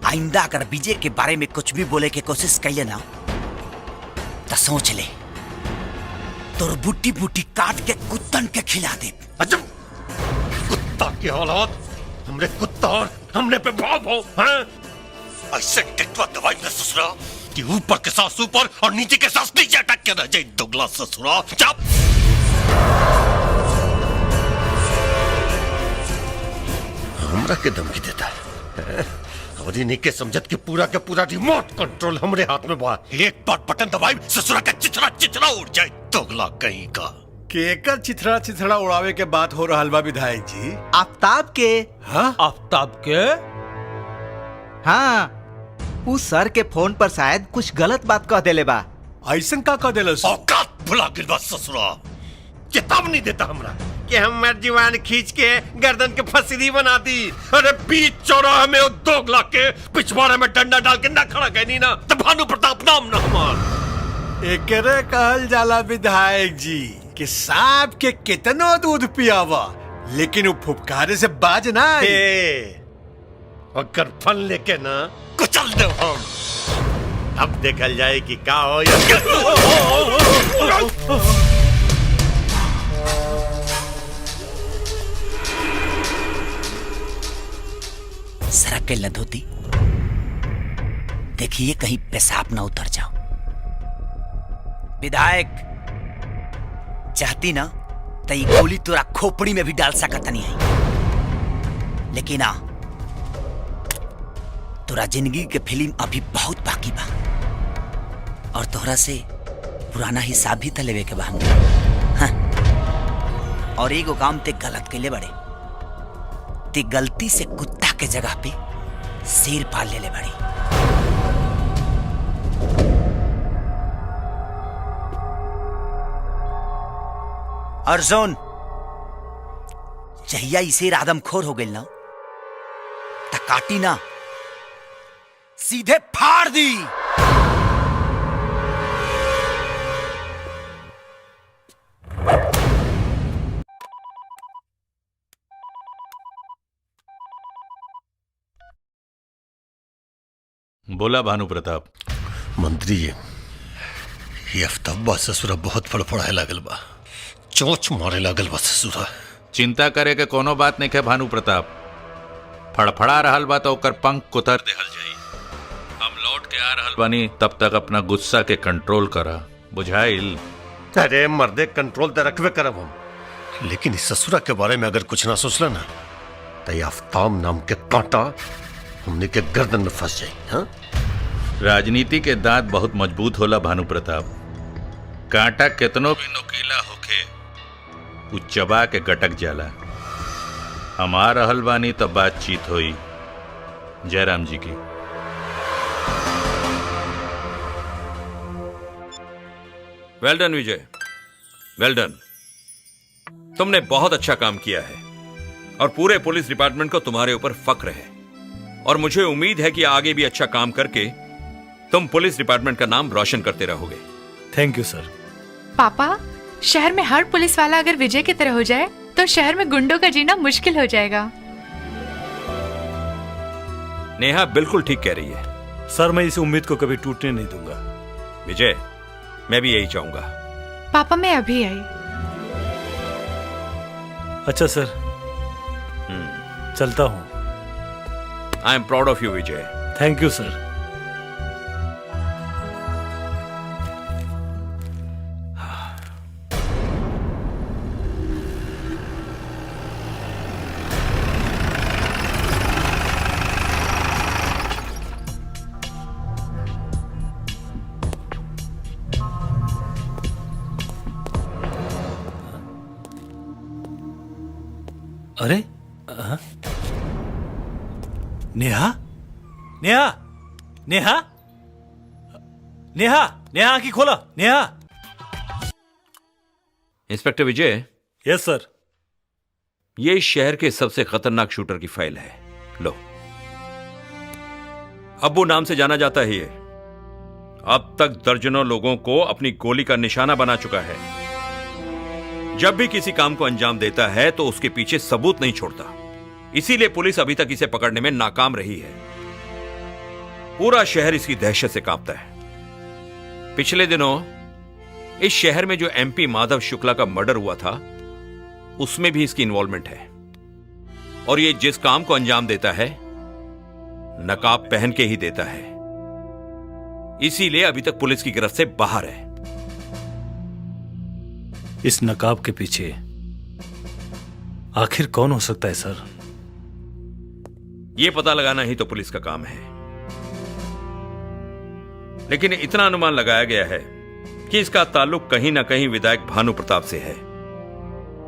आइंदा अगर विजय के बारे में कुछ भी बोले के कोशिश कैले ना तो सोच ले, तोर बूटी बूटी काट के कुत्तन के खिला दे।
अजब कुत्ता की औलाद, हमरे कुत्ता और हमने पे भाव हैं? ऐसे टेटवा दवाई में ससुरा कि ऊपर के सांस ऊपर और नीचे के सांस नीचे अटक के रह जाए। दुगला ससुरा चुप। हमरा के धमकी देता है और इन्हीं के समझत के पूरा रिमोट कंट्रोल हमरे हाथ में बा। एक बार बटन दबाई ससुरा का चिथड़ा चिथड़ा उड़ जाए। दुगला कहीं का।
केकर चिथड़ा चिथड़ा उड़ावे के बात हो रहा बा विधायक जी?
आफ्ताब के।
हाँ?
आफ्ताब के?
हाँ, उस सर के फोन पर शायद कुछ गलत बात कह देले बा।
ऐसन का कह देले?
औकात भुला गिल बा ससुरा। चेतावनी देता हमरा कि हमर जीवान खींच के गर्दन के फसीदी बना दी। अरे बीच चौराहे में दोगला के पिछवाड़े में डंडा डाल के ना खड़ा कहनी ना तो भानु प्रताप नाम ना हमार।
एकरे कहल जाला विधायक जी कि सांप के कितनो दूध पियावा लेकिन वो फुफकारे से बाज ना।
अगर फल लेके ना कुचल दे हम। अब देखल जाए कि का हो या
सरक के लधोती, देखिए कहीं पेशाब ना उतर जाओ। विधायक चाहती ना तो ये गोली तोरा खोपड़ी में भी डाल सकत नहीं है, लेकिन तोरा जिंदगी के फिल्म अभी बहुत बाकी बा और तोहरा से पुराना हिसाब भी त लेवे के बा हमके। हाँ। और एगो काम ते गलत कैले बड़े, ते गलती से कुत्ता के जगह पे शेर पाल ले बड़े। अर्जुन, जहिया इसे आदमखोर हो गई ना त काटी ना सीधे फाड़ दी।
बोला भानु प्रताप।
मंत्री जी, ये अफ्ताबा ससुरा बहुत फड़फड़ाए लागल बा, चोंच मारे लागल बा ससुरा।
चिंता करे के कोनो बात नहीं है भानु प्रताप, फड़फड़ा रहल बा तो ओकर पंख कुतर देहल जाई। हम लौट के आ रहल बानी, तब तक अपना गुस्सा के कंट्रोल करा, बुझाइल?
अरे मर्दे, कंट्रोल तो रखबे करब हम, लेकिन इस ससुरा के बारे में अगर कुछ ना सोचला ना तो ये आफ्ताब नाम के कांटा हमने के गर्दन में फंस जाए। हाँ,
राजनीति के दांत बहुत मजबूत होला भानु प्रताप, कांटा कितनो भी नुकीला होखे उ चबा के गटक जाला। हम आ रहल बानी तो बातचीत होई। जयराम जी की।
वेल डन विजय, वेल डन। तुमने बहुत अच्छा काम किया है और पूरे पुलिस डिपार्टमेंट को तुम्हारे ऊपर फक्र है, और मुझे उम्मीद है कि आगे भी अच्छा काम करके तुम पुलिस डिपार्टमेंट का नाम रोशन करते रहोगे।
थैंक यू सर।
पापा, शहर में हर पुलिस वाला अगर विजय की तरह हो जाए तो शहर में गुंडों का जीना मुश्किल हो जाएगा।
नेहा बिल्कुल ठीक कह रही है।
सर, मैं इस उम्मीद को कभी टूटने नहीं दूंगा।
विजय, मैं भी यही चाहूंगा।
पापा, मैं अभी आई।
अच्छा सर, चलता हूँ।
I am proud of you Vijay.
Thank you sir. अरे नेहा, नेहा, नेहा, नेहा, नेहा आंखें खोला। Neha.
Inspector Vijay.
Yes sir.
ये इस शहर के सबसे खतरनाक शूटर की फाइल है। लो, अब्बू नाम से जाना जाता है ये। अब तक दर्जनों लोगों को अपनी गोली का निशाना बना चुका है। जब भी किसी काम को अंजाम देता है तो उसके पीछे सबूत नहीं छोड़ता, इसीलिए पुलिस अभी तक इसे पकड़ने में नाकाम रही है। पूरा शहर इसकी दहशत से कांपता है। पिछले दिनों इस शहर में जो एमपी माधव शुक्ला का मर्डर हुआ था, उसमें भी इसकी इन्वॉल्वमेंट है। और ये जिस काम को अंजाम देता है, नकाब पहन के ही देता है, इसीलिए अभी तक पुलिस की गिरफ्त से बाहर है।
इस नकाब के पीछे आखिर कौन हो सकता है सर?
यह पता लगाना ही तो पुलिस का काम है। लेकिन इतना अनुमान लगाया गया है कि इसका ताल्लुक कहीं ना कहीं विधायक भानु प्रताप से है,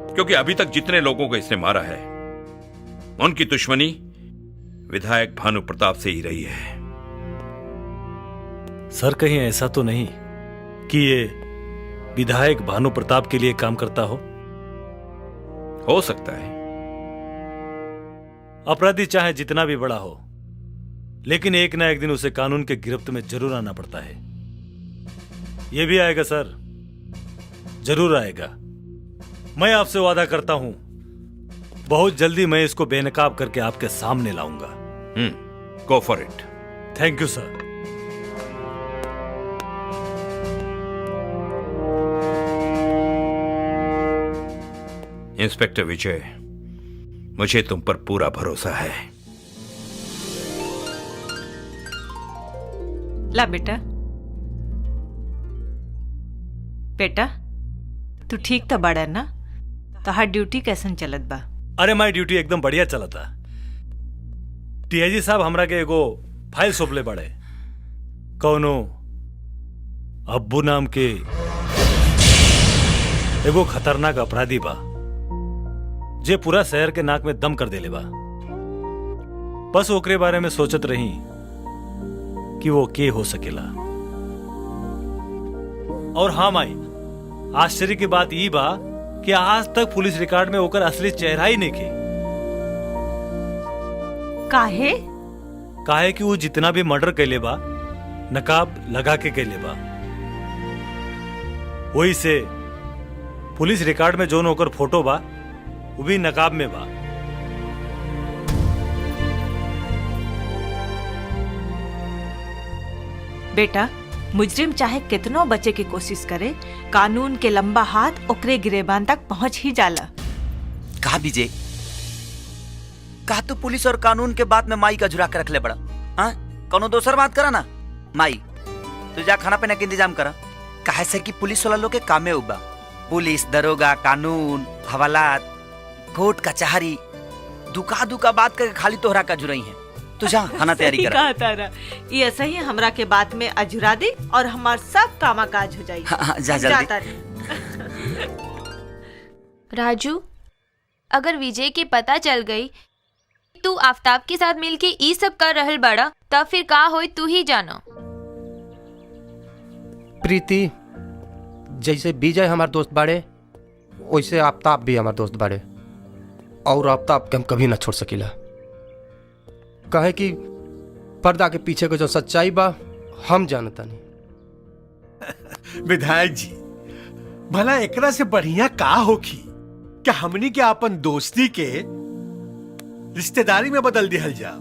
क्योंकि अभी तक जितने लोगों को इसने मारा है उनकी दुश्मनी विधायक भानु प्रताप से ही रही है।
सर, कहीं ऐसा तो नहीं कि ये विधायक भानु प्रताप के लिए काम करता हो
सकता है।
अपराधी चाहे जितना भी बड़ा हो, लेकिन एक ना एक दिन उसे कानून के गिरफ्त में जरूर आना पड़ता है। यह भी आएगा सर, जरूर आएगा। मैं आपसे वादा करता हूं, बहुत जल्दी मैं इसको बेनकाब करके आपके सामने लाऊंगा।
Go for it.
Thank you sir.
Inspector Vijay, मुझे तुम पर पूरा भरोसा है।
ला बेटा। बेटा तू ठीक तो बड़ा ना? तोहार ड्यूटी कैसन चलत बा?
अरे माई ड्यूटी एकदम बढ़िया चलता। टीआईजी साहब हमरा के एगो फाइल सौंपले बड़े। कौनो अब्बू नाम के एगो खतरनाक अपराधी बा जे पूरा शहर के नाक में दम कर देले बा। बस ओकरे बारे में सोचत रही कि वो के हो सकेला। और हाँ माई, आश्चर्य की बात ई बा कि आज तक पुलिस रिकॉर्ड में ओकर असली चेहरा ही नहीं खे।
काहे?
काहे कि वो जितना भी मर्डर कैले बा नकाब लगा के कैले बा। वही से पुलिस रिकॉर्ड में जोन ओकर फोटो बा वो भी नकाब में बा।
बेटा मुजरिम चाहे कितनो बचे की कोशिश करे, कानून के लंबा हाथ ओकरे गिरेबान तक पहुंच ही जाला।
कहा विजय, कहा तो पुलिस और कानून के बात में माई का झुरा के रख ले बड़ा। हाँ कोनो दोसर बात करा ना। माई तू जा खाना पीना के इंतजाम करा। काहे से कि पुलिस वाला लोग के कामे उबा। पुलिस, दरोगा, कानून, हवालात, कोर्ट कचहरी दुका दुका बात करके खाली तोहरा का जुरई है। तू जा खाना तैयारी करा।
कहा तारा ये ऐसा ही हमरा के बात में अजुरा दे और हमार सब कामा काज हो जाएगी।
हाँ, जा जल्दी।
राजू, अगर विजय के पता चल गई तू आफ्ताब के साथ मिलके ई सब कर रहल बड़ा तब फिर का होई तू ही जानो।
प्रीति, जैसे विजय हमार दोस्त बाड़े वैसे आफ्ताब भी हमार दोस्त बाड़े और आफ्ताब के हम कभी ना छोड़ सकीला। कहे कि पर्दा के पीछे को जो सच्चाई बा हम जानता नहीं।
विधायक जी, भला एकरा से बढ़िया का होखी क्या हमनी के अपन दोस्ती के रिश्तेदारी में बदल दिहल जा।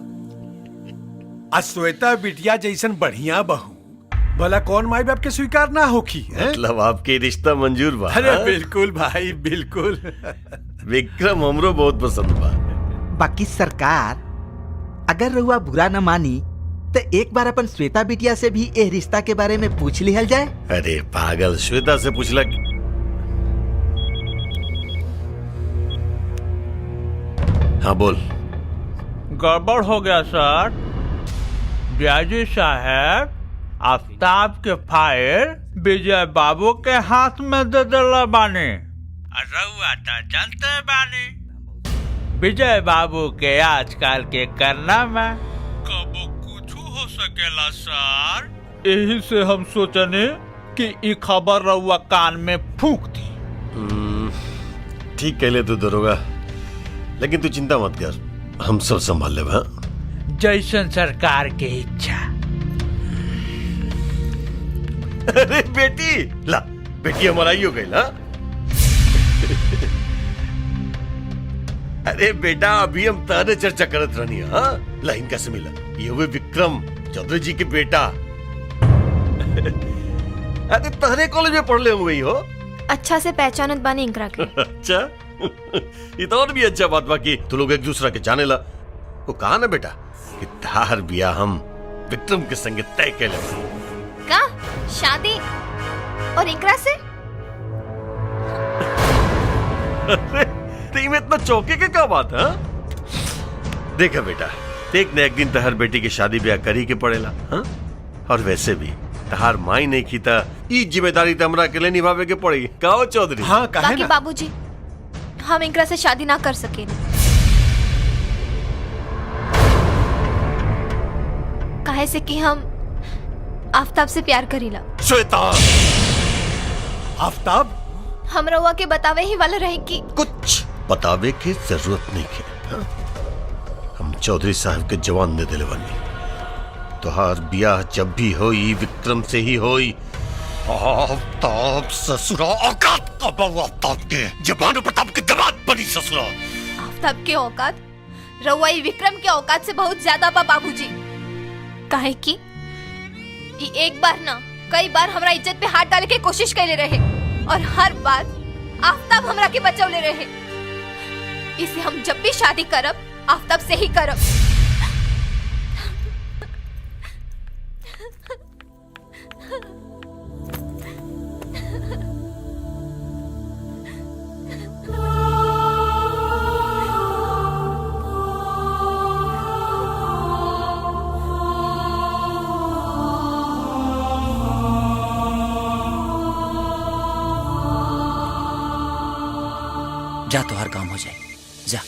श्वेता बिटिया जैसन बढ़िया बहू भला कौन माई बाप के स्वीकार ना होखी है?
मतलब आपके रिश्ता मंजूर बा?
अरे बिल्कुल भाई बिल्कुल।
विक्रम हमरो बहुत पसंद बा।
बाकी सरकार अगर रउआ बुरा न मानी तो एक बार अपन श्वेता बिटिया से भी ए रिश्ता के बारे में पूछ लिहल जाए।
अरे पागल, श्वेता से पूछला। हाँ बोल।
गड़बड़ हो गया सर। ब्याजी साहब आफ्ताब के फाइल विजय बाबू के हाथ में दे दिला बानी। रउआ तो जानते बानी विजय बाबू के आजकल के करना में कबो कुछ हो सकेला सर। यही से हम सोचने कि ई खबर रउआ कान में फूंक दी।
ठीक कहले तू दरोगा, लेकिन तू चिंता मत कर, हम सब संभाल लेब। हाँ
जैसन सरकार के इच्छा।
अरे बेटी, ला बेटी हमारा ही हो गई ना। अरे बेटा अभी हम ताने चर्चा करत रहनी। हाँ लाइन कैसे मिला? ये हुए विक्रम चौधरी जी के बेटा। अरे तहरे कॉलेज में पढ़ ले हुए ही हो।
अच्छा से पहचानत बानी इंकरा के।
अच्छा ये तो और भी अच्छा बात बाकी तू लोग एक दूसरा के जाने ला। वो कहा ना बेटा कि तार बिया हम विक्रम के संगे तय कर ले।
का शादी और इंकरा से?
में इतना चौके के क्या बात है? देखा बेटा, एक न एक दिन तहर बेटी की शादी ब्याह करी के पड़ेला। हाँ? और वैसे भी तहार माई नहीं खीता ई जिम्मेदारी तो हमरा अकेले निभावे के पड़ेगी। कहो चौधरी।
हाँ कहे ना।
बाबूजी हम इंकरा से शादी ना कर सके। काहे से कि हम आफ्ताब से प्यार करीला।
श्वेता,
आफ्ताब
हम रउआ के बतावे ही वाला रहे कि
कुछ बतावे की जरूरत नहीं है। हम चौधरी साहब के जवान दे दिले बानी। तोहार ब्याह जब भी होई विक्रम से ही होई। आफ्ताब ससुरा औकात का बाबू आफ्ताब के जबान प्रताप के दमाद बनी ससुरा।
आफ्ताब के औकात रउआ विक्रम के औकात से बहुत ज्यादा बा बाबूजी। काहे कि एक बार ना कई बार हमरा इज्जत पे हाथ डाले के कोशिश कैले रहे और हर बार आफ्ताब हमरा के बचौले रहे। इसे हम जब भी शादी करब आफ्ताब से ही करब।
जा तो हर काम हो जाए, जा।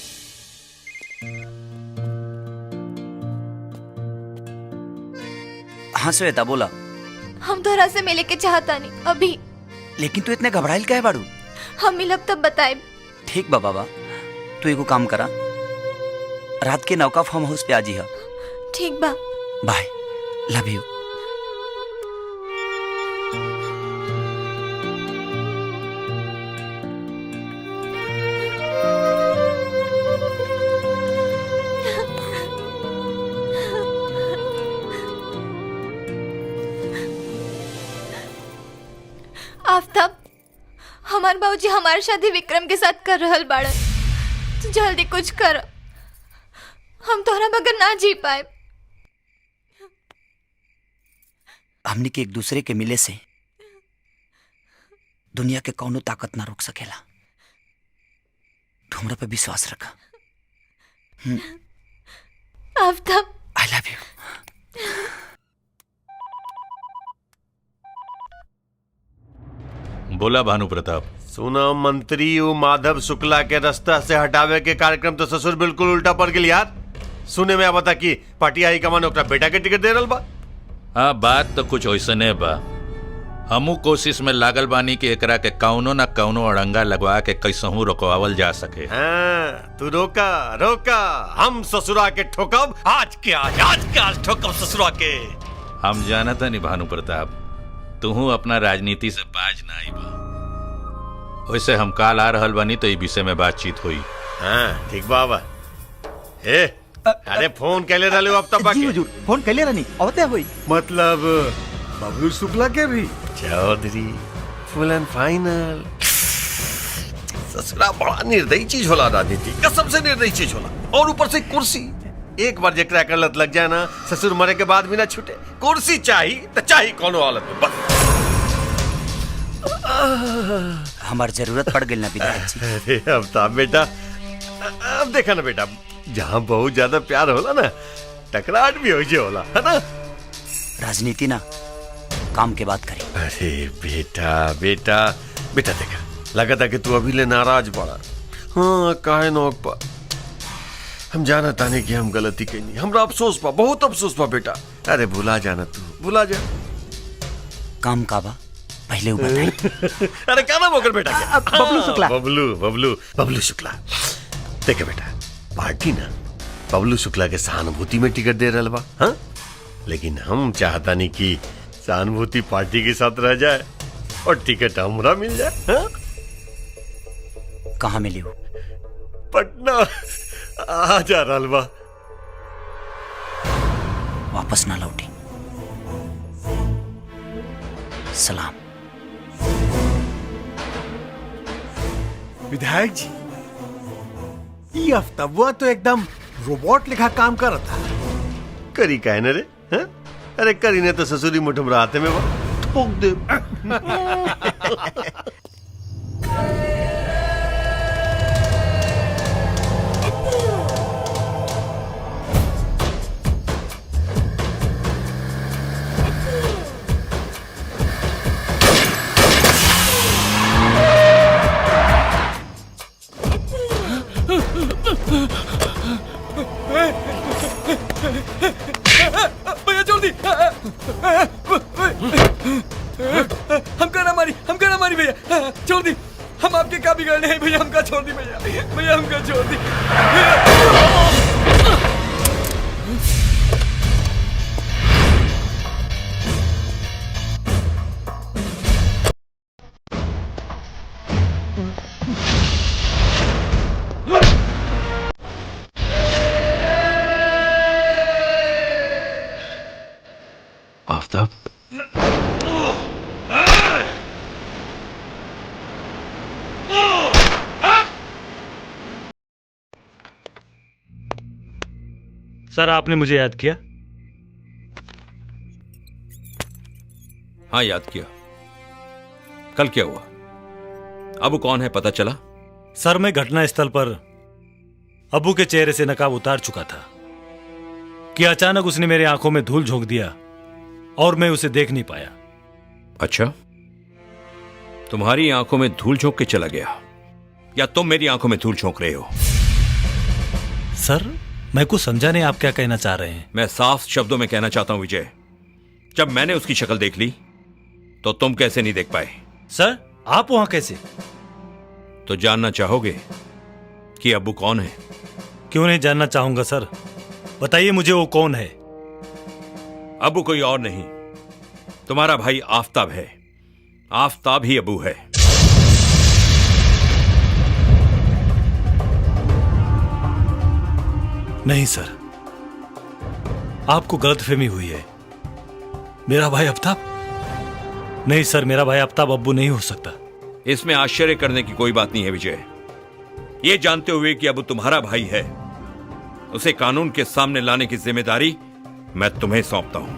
हाँ श्वेता बोला।
हम तोहरा से मिले के चाहता नहीं अभी।
लेकिन तू इतने घबराइल काहे बाड़ू?
हम मिलब तब बताए।
ठीक बा बाबा, तू एगो काम करा, रात के नौका फार्म हाउस पे आ जी।
ठीक बा,
बाय, लव यू।
आफ्ताब, हमार बाबूजी हमारी शादी विक्रम के साथ कर रहल बाड़न। तू जल्दी कुछ कर, हम तोहरा बगैर ना जी पाए।
हमनी के एक दूसरे के मिले से दुनिया के कौनो ताकत ना रोक सकेला। तू हमरा पे विश्वास रखा।
आफ्ताब,
आई लव यू।
बोला भानु प्रताप।
सुना मंत्री वो माधव शुक्ला के रास्ता से हटावे के कार्यक्रम तो ससुर बिल्कुल उल्टा पड़ गई यार। सुने में बता कि पार्टी हाई कमान ओकरा बेटा के टिकट दे रहल बा।
हाँ, बात तो कुछ वैसने बा। हमू कोशिश में लागल बानी कि एकरा के कौनो न कौनो अड़ंगा लगवा के कैसहू रोकवावल जा सके।
हाँ, तू रोका रोका, हम ससुरा के ठोकब आज के आज ठोकब ससुरा के।
हम जानता नहीं भानु प्रताप, तू अपना राजनीति से बाज ना आई बा। वैसे हम काल आ रहल बानी तो ई विषय में बातचीत हुई।
हाँ ठीक बाबा। अरे फोन कैले रहले अब तक
जी हुजूर, फोन कैले रहनी अवते हुई।
मतलब बबलू शुक्ला के भी
चौधरी फुल एंड फाइनल। ससुरा बड़ा निर्दयी चीज होला, राजनीति कसम से निर्दयी चीज होला। और ऊपर से कुर्सी, एक बार जेकरा कर लत लग जाए ना, ससुर मरे के बाद भी ना छूटे। कुर्सी चाहिए तो चाहिए कोनो हालत में बस।
हमार जरूरत पड़ गई ना विधायक जी।
अरे अब बेटा, अब देखा ना बेटा, जहाँ बहुत ज्यादा प्यार होला ना, टकराहट भी हो जे होला, है ना।
राजनीति ना काम के बात करें।
अरे बेटा बेटा बेटा, देखा लगा था कि तू अभी ले नाराज पड़ा। हाँ काहे नौक पा, हम जाना ताने कि हम गलती कहीं। हमरा अफसोस पा, बहुत अफसोस पा बेटा। अरे भुला जाना, तू भुला जा।
काम का बा पहले बताई।
अरे क्या नाम होकर बेटा क्या?
बबलू शुक्ला।
बबलू शुक्ला। देखे बेटा, पार्टी ना बबलू शुक्ला के सहानुभूति में टिकट दे रहा बा। हाँ, लेकिन हम चाहता नहीं कि सहानुभूति पार्टी के साथ रह जाए और टिकट हमरा मिल जाए। हाँ?
कहाँ मिली हो?
पटना आ जा रहा बा।
वापस ना लौटी। सलाम।
विधायक जी, ये अफ्ताबुआ तो एकदम रोबोट लिखा काम कर रहा था।
करी का है ना रे? हाँ? अरे करी ने तो ससुरी मुठम राते में ठोक दे।
भैया छोड़ दी। हमका ना मारी भैया, छोड़ दी। हम आपके क्या बिगड़ने हैं भैया, हमका छोड़ दी भैया, भैया हमका छोड़ दी।
आफ्ताब,
सर आपने मुझे याद किया?
हाँ याद किया। कल क्या हुआ? अबू कौन है पता चला?
सर मैं घटना स्थल पर अबू के चेहरे से नकाब उतार चुका था कि अचानक उसने मेरी आंखों में धूल झोंक दिया और मैं उसे देख नहीं पाया।
अच्छा, तुम्हारी आंखों में धूल झोंक के चला गया? या तुम मेरी आंखों में धूल झोंक रहे हो?
सर मैं कुछ समझा नहीं, आप क्या कहना चाह रहे हैं?
मैं साफ शब्दों में कहना चाहता हूं विजय, जब मैंने उसकी शक्ल देख ली तो तुम कैसे नहीं देख पाए?
सर आप वहां कैसे?
तो जानना चाहोगे कि अब्बू कौन है?
क्यों नहीं जानना चाहूंगा सर, बताइए मुझे वो कौन है।
अब्बू कोई और नहीं, तुम्हारा भाई आफताब है। आफताब ही अब्बू है।
नहीं सर, आपको गलतफहमी हुई है। मेरा भाई आफताब? नहीं सर, मेरा भाई आफताब अब्बू नहीं हो सकता।
इसमें आश्चर्य करने की कोई बात नहीं है विजय। ये जानते हुए कि अब्बू तुम्हारा भाई है, उसे कानून के सामने लाने की जिम्मेदारी मैं तुम्हें सौंपता हूं।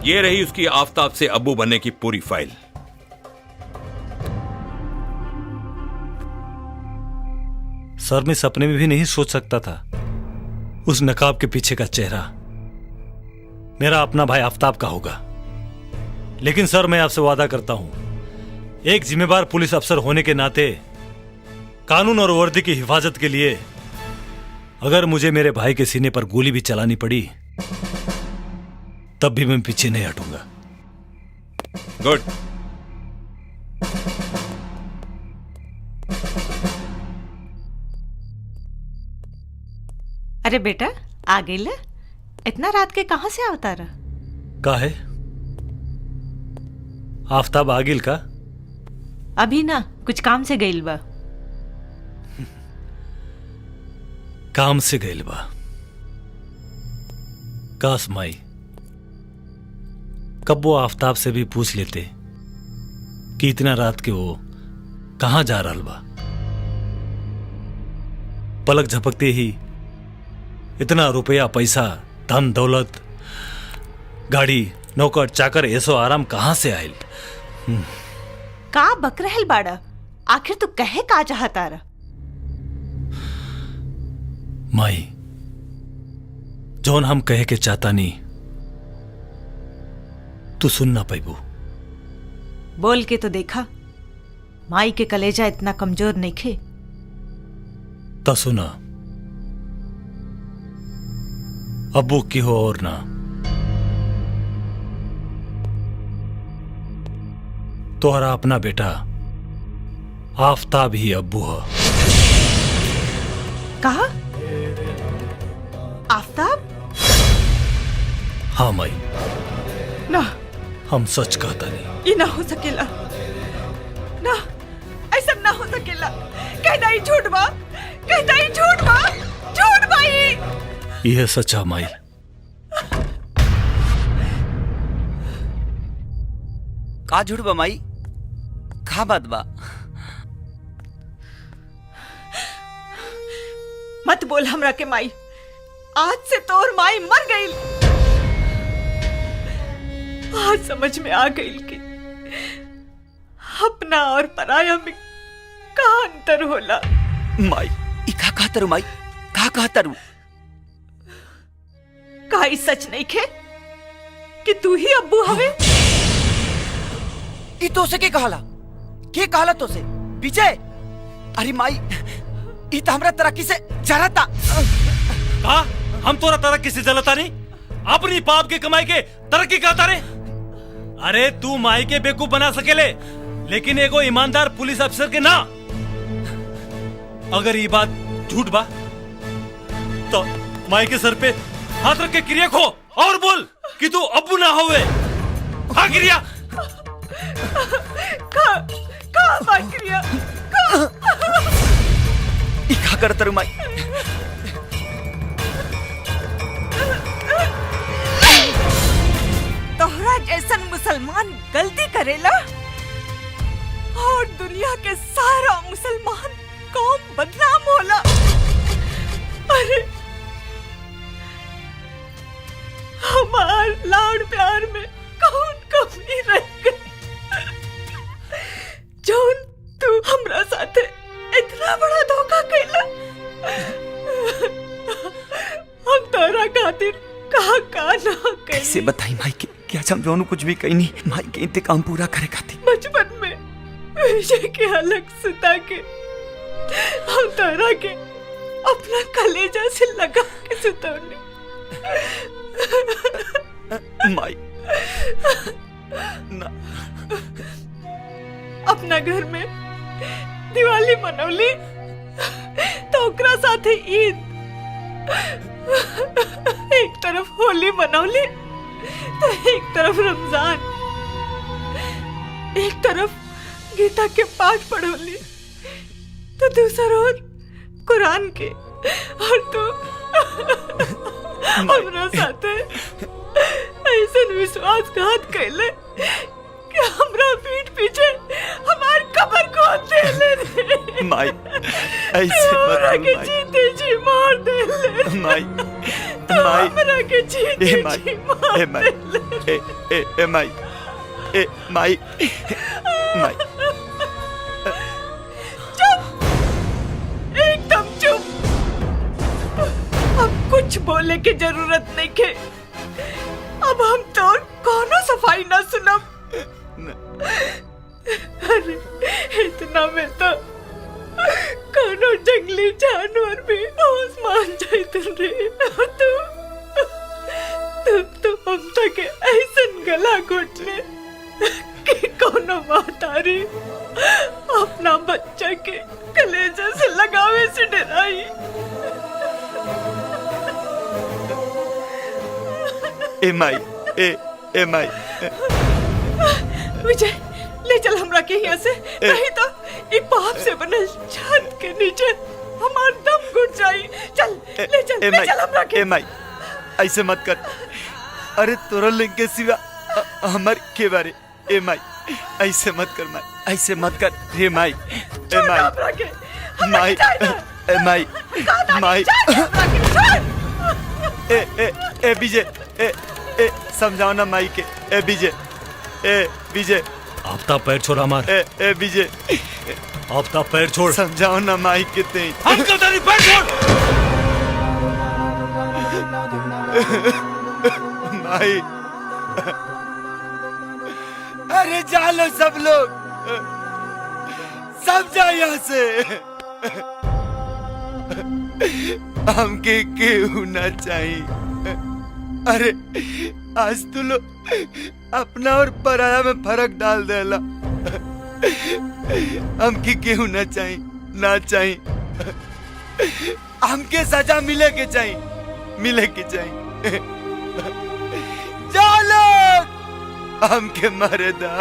ये रही उसकी आफताब से अब्बू बनने की पूरी फाइल।
सर मैं सपने में भी नहीं सोच सकता था उस नकाब के पीछे का चेहरा मेरा अपना भाई आफताब का होगा। लेकिन सर मैं आपसे वादा करता हूं, एक जिम्मेदार पुलिस अफसर होने के नाते कानून और वर्दी की हिफाजत के लिए अगर मुझे मेरे भाई के सीने पर गोली भी चलानी पड़ी तब भी मैं पीछे नहीं हटूंगा।
गुड।
अरे बेटा आ गई ले? इतना रात के कहां से आवता रहा?
का है आफताब आगिल का?
अभी ना कुछ काम से गइल बा।
काम से गइल बा? काश माई कब वो आफताब से भी पूछ लेते कि इतना रात के वो कहां जा रहा बा। पलक झपकते ही इतना रुपया पैसा धन दौलत गाड़ी नौकर चाकर ऐसो आराम कहां से आयल?
का बक रहल बाड़ा? आखिर तू कहे का चाहता रहा?
माई जौन हम कहे के चाहता नहीं तू सुन ना पैबू।
बोल के तो देखा, माई के कलेजा इतना कमजोर नहीं खे।
ता सुना, अब्बू की हो और ना, तोहरा अपना बेटा आफताब ही अब्बू है।
कहा? आफताब?
हाँ माई,
ना
हम सच कहता नहीं।
ये ना हो सकेला, ना ऐसा ना हो सकेला। कहता ही झूठ बा, कहता ही झूठ बा, झूठ भाई।
यह सच्चा माई।
का झूठ बा माई? का बात बा?
मत बोल हमरा के माई, आज से तोर माई मर गई। आज समझ में आ गई कि अपना और पराया में का अंतर होला।
माई ई का कहतरू माई, का कहतरू?
का ई सच नहीं खे कि तू ही अब्बू हवे?
ई तो से के कहला? के कहला तो से? विजय, अरे माई ई तो हमरा तरक्की से जरता।
का हम तोरा तरक्की से जलता नहीं? अपनी पाप के कमाई के तरक्की कहता रे? अरे तू माई के बेवकूफ बना सकेले, लेकिन एगो ईमानदार पुलिस अफसर के ना। अगर ये बात झूठ बा तो माई के सर पे हाथ रख के क्रिया खो और बोल कि तू अब्बू ना होवे। हाँ क्रिया
का क्रिया
ई का करतरू माई?
तोहरा जैसन मुसलमान गलती करेला और दुनिया के सारा मुसलमान कौम बदनाम होला। अरे हमार लाड़ प्यार में कौन कमी रह गई जौन तू हमरा साथे इतना बड़ा धोखा कैला। हम तोरा खातिर का ना
कैसे बताई माई के क्या समझाऊं? कुछ भी कही नहीं। माई के इंतकाम पूरा करे खातिर
बचपन में विजय के अलग सुता के और तारा के अपना कलेजा से लगा के सुतौनी।
माई ना।
अपना घर में दिवाली मनौली तो ओकरा साथे ईद, एक तरफ होली मनौली तो एक तरफ रमजान, एक तरफ गीता के पाठ पढ़ौली तो दूसरा ओर कुरान के, और तो हमरा साथे ऐसा विश्वासघात कैले कि हमरा पीठ पीछे हमार कब्र खोद देले रे।
माई ऐसे
हमरा
मत
के
माई।
जीते जी मार देले।
माई
तो
माई
हमरा के जीते
ए माई
जी मार
ए माई ए माई ए माई माई
चुप, एकदम चुप। अब कुछ बोले की जरूरत नहीं के। अब हम तो कोनो सफाई ना सुनब। अरे इतना में तो कोनो जंगली जानवर भी होश मान जाते रे। तो हम तक ऐसन गला घोटने कि कोनो महतारी अपना बच्चा के कलेजे से लगावे से डराई।
ए माई ए माई
विजय ले चल हमरा के यहाँ से, नहीं तो ये पाप से बनल छत के नीचे हमार दम घुट जाई। चल ले चल हमरा के।
ए माई ऐसे मत कर। अरे तोरा लिंग के सिवा हमार के बारे। ए माई ऐसे मत कर माई, ऐसे मत कर रे माई। ए माई माई ए माई माई ए विजय ए समझाओ ना माई के। ए विजय विजय
आफ्ताब पैर छोड़ हमार।
ए विजय
आफ्ताब पैर छोड़।
समझाओ ना माई के ते।
अंकल तेरी पैर छोड़।
माई अरे जा लो सब लोग, सब जाओ यहाँ से। हमके केहू ना चाहिए। अरे आज तू लोग अपना और पराया में फर्क डाल देला। हमके केहू ना चाहिए, ना चाहिए। हमके सजा मिले के चाहिए, मिले के चाहिए। चलो हमके मारे दा।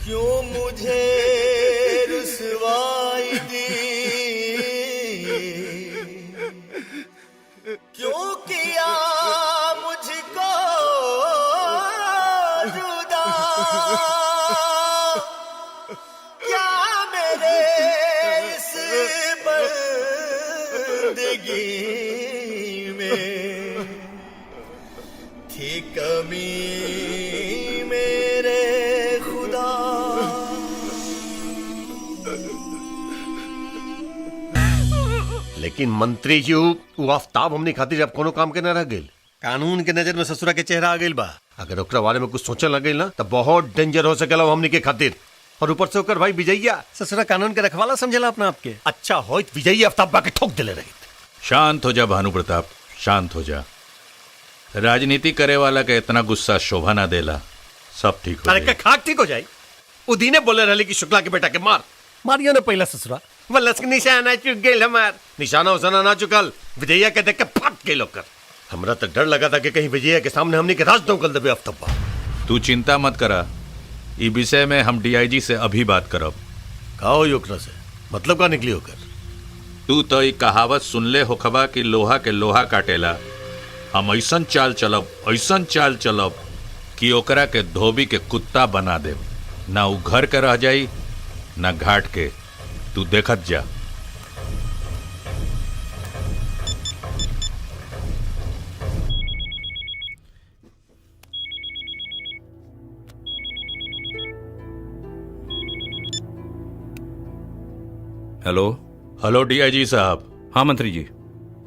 क्यों मुझे रुसवाई दी, क्यों किया मुझको जुदा, क्या मेरे इस बंदगी में थी कमी मेरे खुदा।
लेकिन मंत्री जी वो आफ्ताब हमने खातिर अब कोनो काम के न रह गइल। कानून के नजर में ससुरा के चेहरा आ गइल बा। अगर ओकरा बारे में कुछ सोचे लग गइल ना तो बहुत डेंजर हो सकेला हमने के खातिर। और ऊपर से ओकर भाई विजयया ससुरा कानून के रखवाला समझेला अपना आपके। अच्छा होइत विजयया आफ्ताब बा के ठोक देले रही।
शांत हो जा भानु प्रताप, शांत हो जा। राजनीति करे वाला के इतना गुस्सा शोभा ना देला। सब ठीक हो
अरे
जाएगा।
का खाक ठीक हो जाई। उदीने बोले रहले कि शुक्ला के बेटा के मारियो ने पहला ससुरा वल्लस के निशाना चुक गेल हमार। निशाना उसाना ना चुकल। विजयया के देख के फट गेल ओकर। हमरा तो डर लगा था कि कहीं विजयया के सामने हमने के राज दौकल देबे आफ्ताब।
तू चिंता मत करा, ई विषय में हम डीआईजी से अभी बात करब।
का हो ओकरा से मतलब का निकली होकर।
तू तो ई कहावत सुनले होखबा कि लोहा के लोहा काटेला। हम ऐसन चाल चलब कि ओकरा के धोबी के कुत्ता बना दे। ना उ घर के रह जाई ना घाट के। तू देखत जा।
हेलो
हेलो डीआईजी साहब,
हाँ मंत्री जी।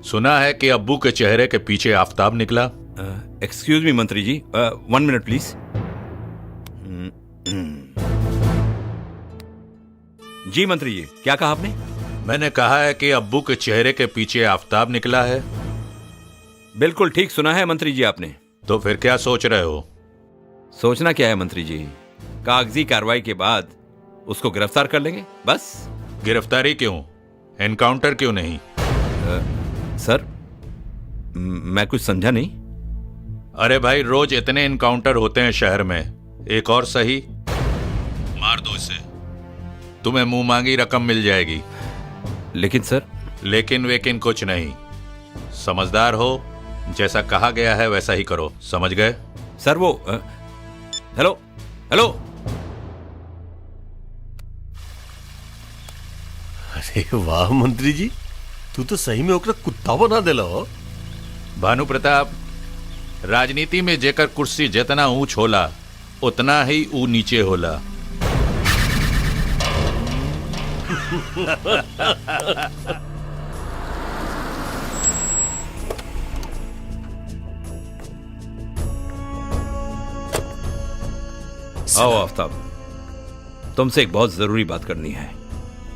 सुना है कि अब्बू के चेहरे के पीछे आफताब निकला।
एक्सक्यूज मी मंत्री जी, 1 मिनट प्लीज। जी मंत्री जी, क्या कहा आपने?
मैंने कहा है कि अब्बू के चेहरे के पीछे आफताब निकला है।
बिल्कुल ठीक सुना है मंत्री जी आपने।
तो फिर क्या सोच रहे हो?
सोचना क्या है मंत्री जी, कागजी कार्रवाई के बाद उसको गिरफ्तार कर लेंगे बस।
गिरफ्तारी क्यों, एनकाउंटर क्यों नहीं?
सर मैं कुछ समझा नहीं।
अरे भाई, रोज इतने एनकाउंटर होते हैं शहर में, एक और सही। मार दो इसे, तुम्हें मुंह मांगी रकम मिल जाएगी।
लेकिन सर।
लेकिन वेकिन कुछ नहीं, समझदार हो, जैसा कहा गया है वैसा ही करो, समझ गए?
सर वो हेलो हेलो।
अरे वाह मंत्री जी, तू तो सही में ओकरा कुत्ता बना देला हो।
भानु प्रताप, राजनीति में जेकर कुर्सी जितना ऊंच होला उतना ही ऊ नीचे होला।
आओ आफ्ताब, तुमसे एक बहुत जरूरी बात करनी है।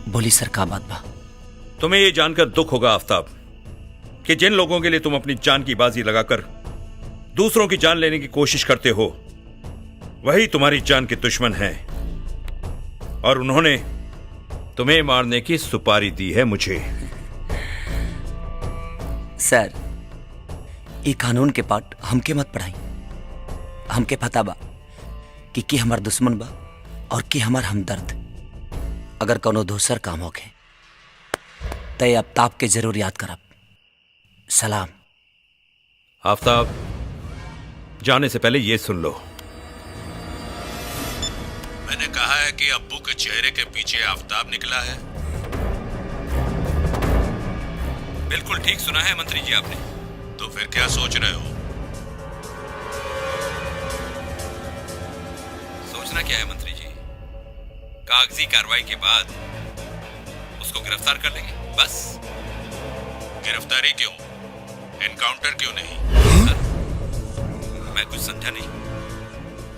बोली सर, का बात बा?
तुम्हें यह जानकर दुख होगा आफ्ताब कि जिन लोगों के लिए तुम अपनी जान की बाजी लगाकर दूसरों की जान लेने की कोशिश करते हो वही तुम्हारी जान के दुश्मन हैं, और उन्होंने तुम्हें मारने की सुपारी दी है मुझे।
सर, ये कानून के पाठ हमके मत पढ़ाई। हमके पता बा कि हमार दुश्मन बा और कि हमार हमदर्द। अगर कोनो दूसर काम होके तय आफ्ताब के जरूर याद करब। सलाम।
आफ्ताब, जाने से पहले ये सुन लो।
मैंने कहा है कि अब्बू के चेहरे के पीछे आफताब निकला है।
बिल्कुल ठीक सुना है मंत्री जी आपने।
तो फिर क्या सोच रहे हो?
सोचना क्या है मंत्री जी, कागजी कार्रवाई के बाद उसको गिरफ्तार कर लेंगे बस।
गिरफ्तारी क्यों, एनकाउंटर क्यों नहीं?
मैं कुछ समझा नहीं।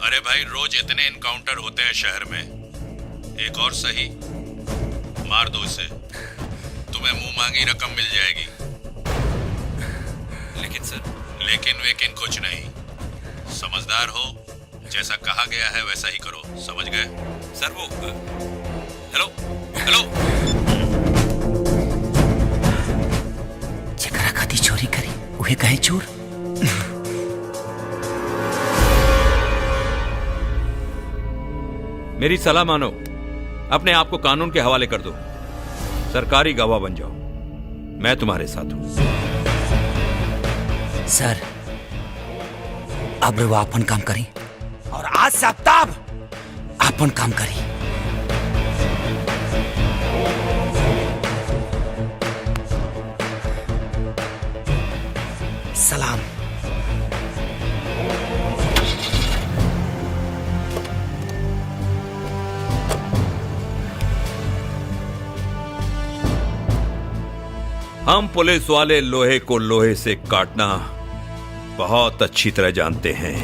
अरे भाई, रोज इतने एनकाउंटर होते हैं शहर में, एक और सही। मार दो इसे, तुम्हें मुंह मांगी रकम मिल जाएगी।
लेकिन सर।
लेकिन वेकिन कुछ नहीं, समझदार हो, जैसा कहा गया है वैसा ही करो, समझ गए?
सर वो हेलो हेलो।
जेकरा खाती चोरी करी उहे कहे चोर।
मेरी सलाह मानो, अपने आप को कानून के हवाले कर दो, सरकारी गवाह बन जाओ। मैं तुम्हारे साथ हूं।
सर, अब वो अपन काम करी और आज से आफ्ताब अपन काम करी। सलाम।
हम पुलिस वाले लोहे को लोहे से काटना बहुत अच्छी तरह जानते हैं।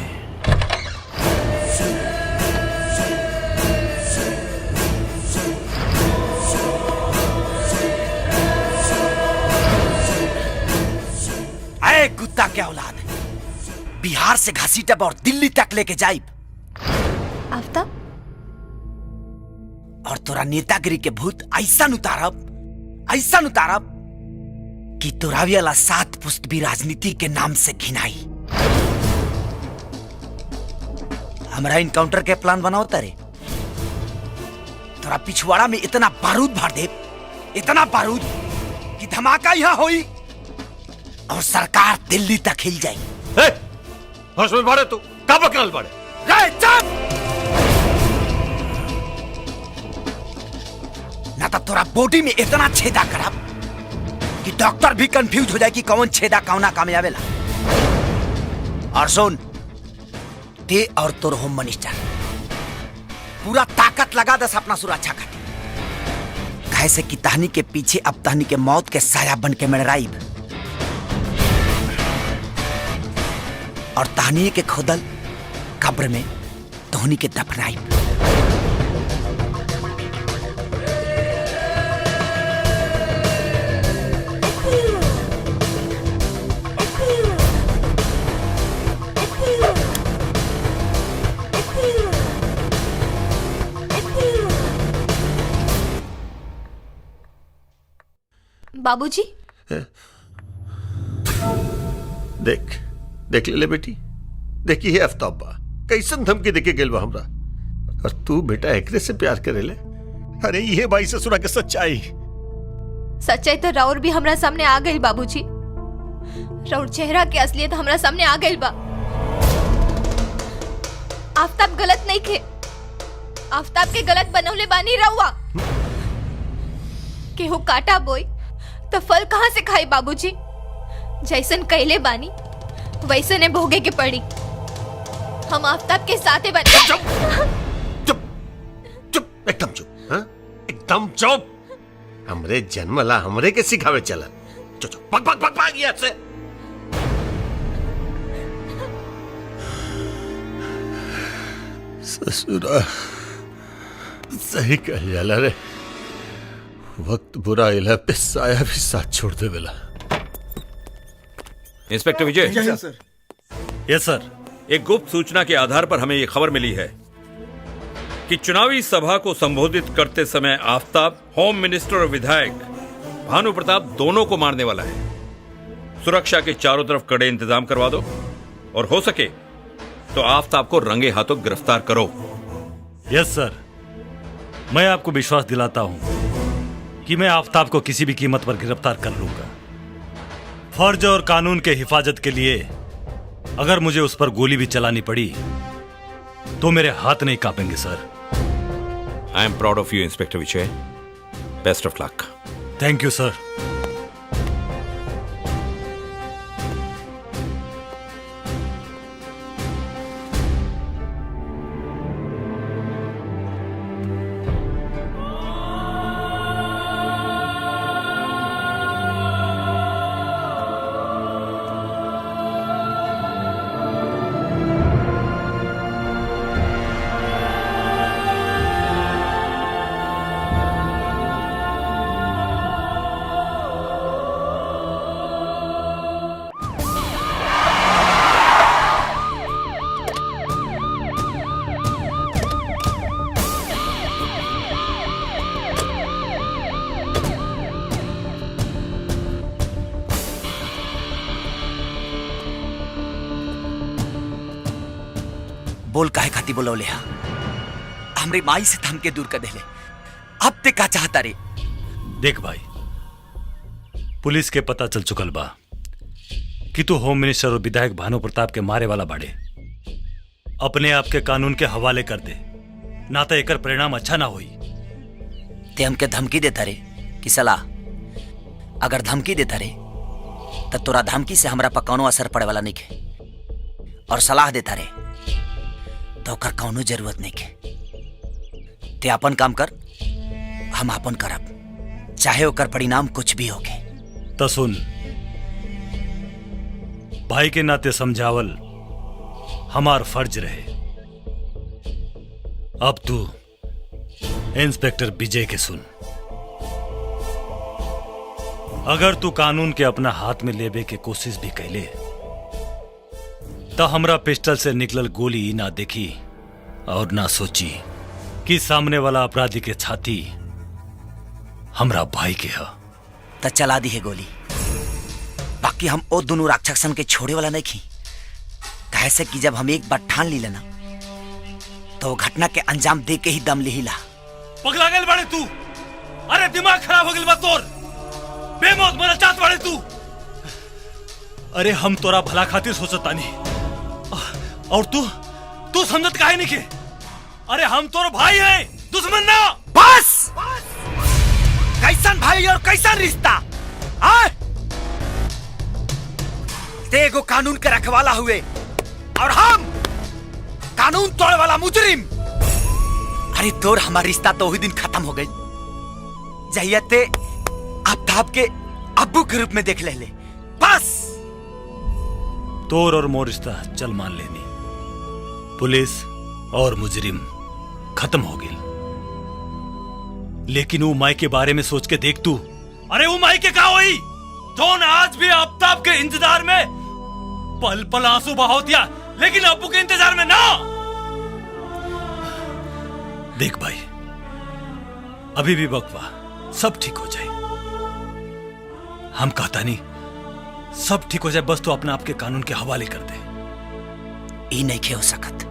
अरे कुत्ता क्या औलाद, बिहार से घसीटब और दिल्ली तक लेके जाइब।
आफ्ताब,
और तोरा नेतागिरी के भूत ऐसा उतारब कि तोरावी वाला 7 पुस्त भी राजनीति के नाम से घिनाई। हमारा इनकाउंटर के प्लान बनाओ तारे। तोरा पिछवाड़ा में इतना बारूद भर दे, इतना बारूद कि धमाका यहाँ होई और सरकार दिल्ली तक हिल जाए।
होश में पड़े तू, का बकरल पड़े?
ना तो तोरा बॉडी में इतना छेदा करब कि डॉक्टर भी कंफ्यूज हो जाए कि कौन छेदा कौना कामयाब है। और सुन, ते और तोर होम मिनिस्टर पूरा ताकत लगा दस अपना सुरक्षा कर, कैसे कि तहनी के पीछे अब तहनी के मौत के साया बन के मड़राइब और तहनी के खोदल कब्र में तोहनी के दफनाइब।
बाबूजी
देख देख ले बेटी, देखी है आफ्ताबा कैसन धमकी देके गेल बा हमरा, और तू बेटा एकरे से प्यार करे ले। अरे ये भाई ससुरा के सच्चाई
तो राउर भी हमरा सामने आ गई बाबूजी। राउर चेहरा के असलियत हमरा सामने आ गई बा। आफ्ताब गलत नहीं खे, आफ्ताब के गलत बनौले बानी रहुआ। केहू काटा बोई तो फल कहाँ से खाई बाबूजी। जैसन कहले बानी वैसे ने भोगे के पड़ी। हम आफ्ताब के साथे बने।
चुप एकदम चुप, हाँ एकदम चुप। हमरे जन्मला हमरे के सिखावे चला। चुप चुप पक पक पक पक यहाँ से। ससुरा सही कह जाला रे, वक्त बुरा इला पे साया भी साथ छोड़ दे बेला।
इंस्पेक्टर विजय।
यस सर।
एक गुप्त सूचना के आधार पर हमें यह खबर मिली है कि चुनावी सभा को संबोधित करते समय आफ्ताब होम मिनिस्टर और विधायक भानु प्रताप दोनों को मारने वाला है। सुरक्षा के चारों तरफ कड़े इंतजाम करवा दो और हो सके तो आफ्ताब को रंगे हाथों गिरफ्तार करो।
यस सर, मैं आपको विश्वास दिलाता हूं कि मैं आफ्ताब को किसी भी कीमत पर गिरफ्तार कर लूंगा। फर्ज और कानून के हिफाजत के लिए अगर मुझे उस पर गोली भी चलानी पड़ी तो मेरे हाथ नहीं कांपेंगे sir.
I am proud of you inspector Vijay. Best of luck.
Thank you sir.
बोल काहे खाती बोलौले हा? हमरे माई से थम के दूर कर देले। अब ते का चाहता रे?
देख भाई, पुलिस के पता चल चुकल बा कि तू होम मिनिस्टर और विधायक भानु प्रताप के मारे वाला बाड़े। अपने आप के कानून के हवाले कर दे, ना तो एकर परिणाम अच्छा ना होई।
ते हमके धमकी देता रे कि सलाह? अगर धमकी देता रे तो तोरा धमकी से हमरा पर कौनो असर पड़े वाला नहीं के, और सलाह देता रे तो ओकर कौनो जरूरत नहीं के। ते अपन काम कर, हम अपन करब, चाहे ओकर परिणाम कुछ भी होके।
तो सुन, भाई के नाते समझावल हमार फर्ज रहे। अब तू इंस्पेक्टर विजय के सुन। अगर तू कानून के अपना हाथ में लेबे के कोशिश भी कैले तो हमरा पिस्टल से निकलल गोली ना देखी और ना सोची कि सामने वाला अपराधी के छाती हमरा भाई के है।
तो चला दी है गोली। बाकी हम ओ दोनों राक्षसन के छोड़े वाला नहीं खी। कैसे कि जब हम एक बार ठान ली लेना तो घटना के अंजाम दे के ही दम लिहिला।
पगला गल बाड़े तू? अरे दिमाग खराब हो गल बा तोर? बेमौत मरल चाहत बाड़े तू? अरे हम तोरा भला खातिर सोचतानी, और तू समझत काहे नहीं के? अरे हम तोर भाई है, दुश्मन ना।
बस कैसन भाई और कैसन रिश्ता? तेगो कानून के रखवाला हुए और हम कानून तोड़ने वाला मुजरिम। अरे तोर हमारा रिश्ता तो वही दिन खत्म हो गई जहियते आफ्ताब के अब्बू के रूप में देख ले बस।
तोर और मोर रिश्ता चल मान लेनी, पुलिस और मुजरिम खत्म हो गई, लेकिन वो माई के बारे में सोच के देख तू। अरे वो माई के का हुई तो आज भी आफ्ताब के इंतजार में पल पल आंसू बहाव दिया, लेकिन अब्बू के इंतजार में ना। देख भाई, अभी भी वक्त बा, सब ठीक हो जाए। हम कहता नहीं सब ठीक हो जाए, बस तो अपने आप के कानून के हवाले कर दे।
ई नहीं हो सकत।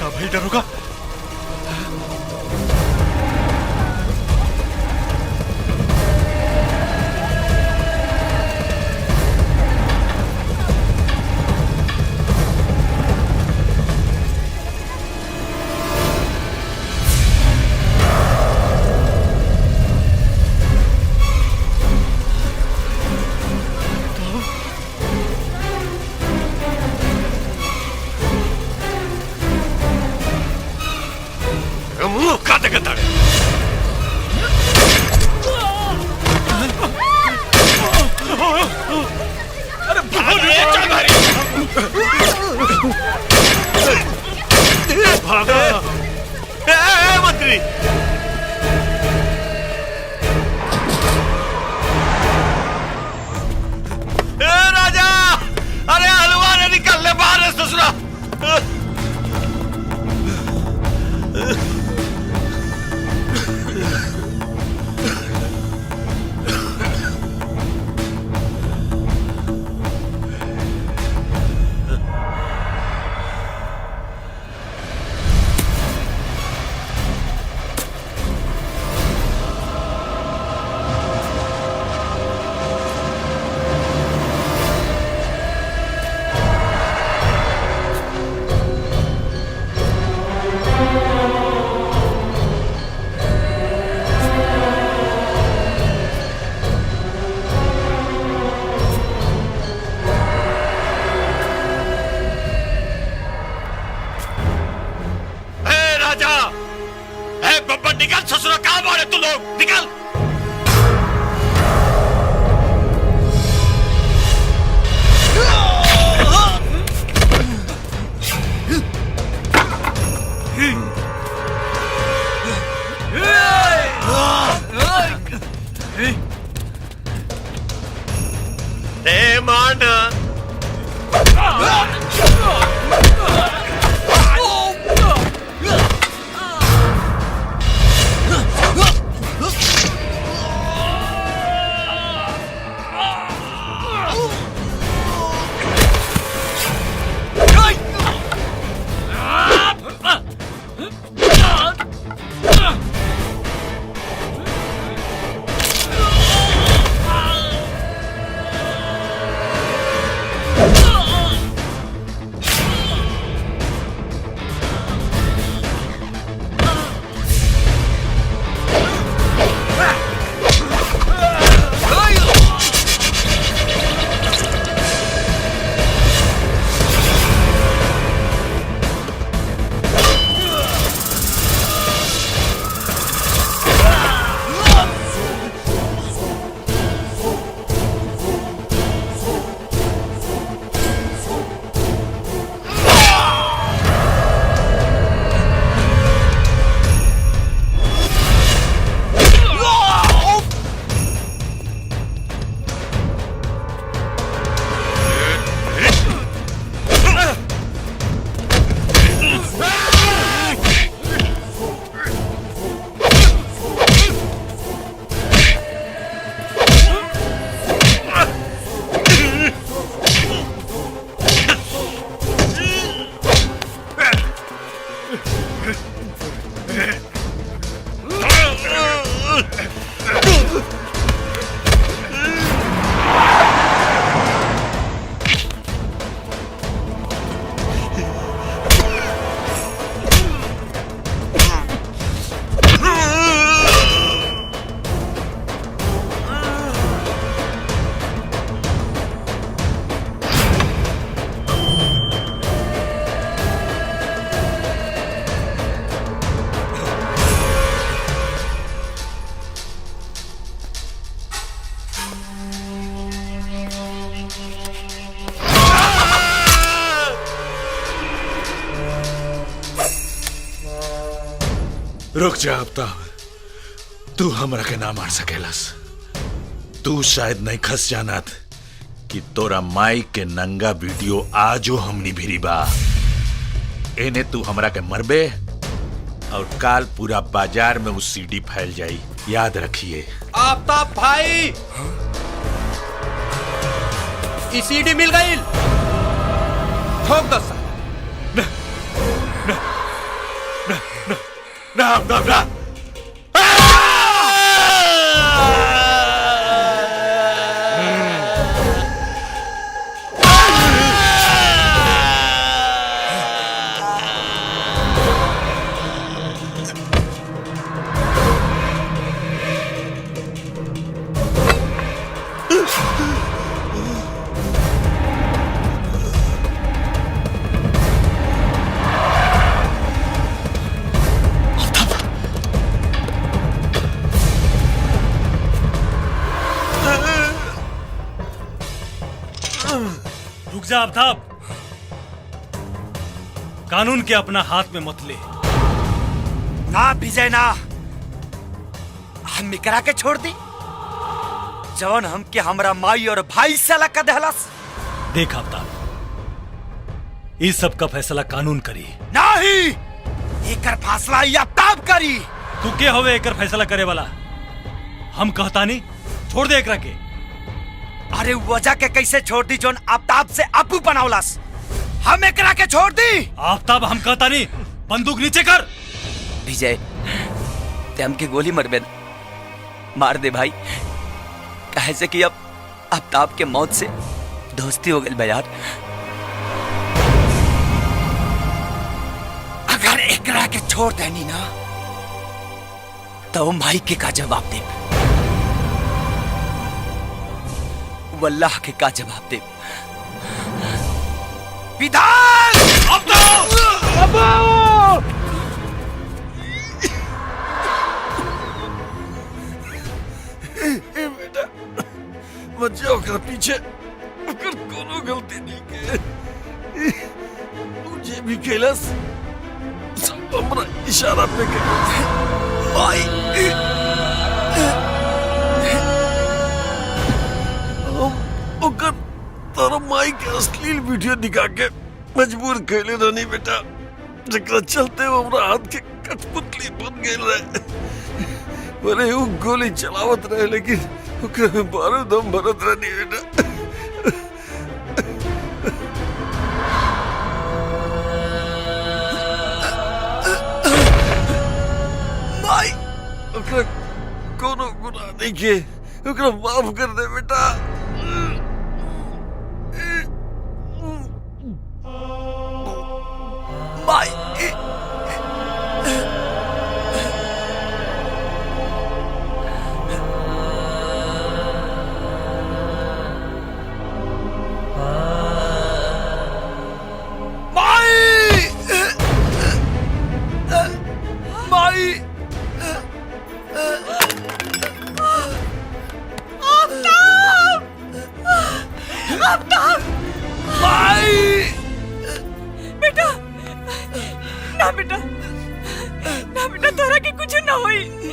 भाई डरोगा।
निकल ससुरा, कहां मारे तू लोग, निकल। मान
रुक जा आफ्ताब, तू हमरा के ना मार सकेलस। तू शायद नहीं खस जानत कि तोरा माइक के नंगा वीडियो आजो हमनी भिरी बा। एने तू हमरा के मरबे और काल पूरा बाजार में उस सीडी फैल जाई, याद रखिए।
आफ्ताब भाई, ई सीडी मिल गई, ठोक दो सर।
ना ना ना
रुक जा आफ्ताब, कानून के अपना हाथ में मत ले।
ना विजय ना, हम इकरा के छोड़ दी जवन हमके हमरा माई और भाई से अलग कर देहलस।
देख आफ्ताब, इस सब का फैसला कानून करी।
नहीं, एकर फैसला ये आफ्ताब करी।
तू के होवे एकर फैसला करे वाला? हम कहता नहीं, छोड़ दे एकरा के।
अरे वजह के कैसे छोड़ दी जोन आफ्ताब से आपू बनावलस? हम एकरा के छोड़ दी।
आफ्ताब, हम कहता नहीं, बंदूक नीचे कर।
विजय, ते हमके गोली मरबे मार दे भाई, कहे से कि अब आफ्ताब के मौत से दोस्ती हो गई यार। अगर एकरा के छोड़ देनी ना तो भाई के का जवाब दे? वल्लाह के का जवाब दे? विधान!
बेटा मत जाओ कर पीछे, अगर कोनो गलती नहीं के मुझे भी खेलस सब हमरा इशारा पे के भाई। ओकर तारा माई के अश्लील वीडियो दिखा के मजबूर कैले रहनी बेटा, जकरा चलते हमरा हाथ के कठपुतली बन गेल रहे। बोले वो गोली चलावत रहे लेकिन ओकरा में बारूद हम भरत रहनी बेटा। माई ओकरा कोनो गुनाह नहीं के, ओकरा माफ कर दे बेटा।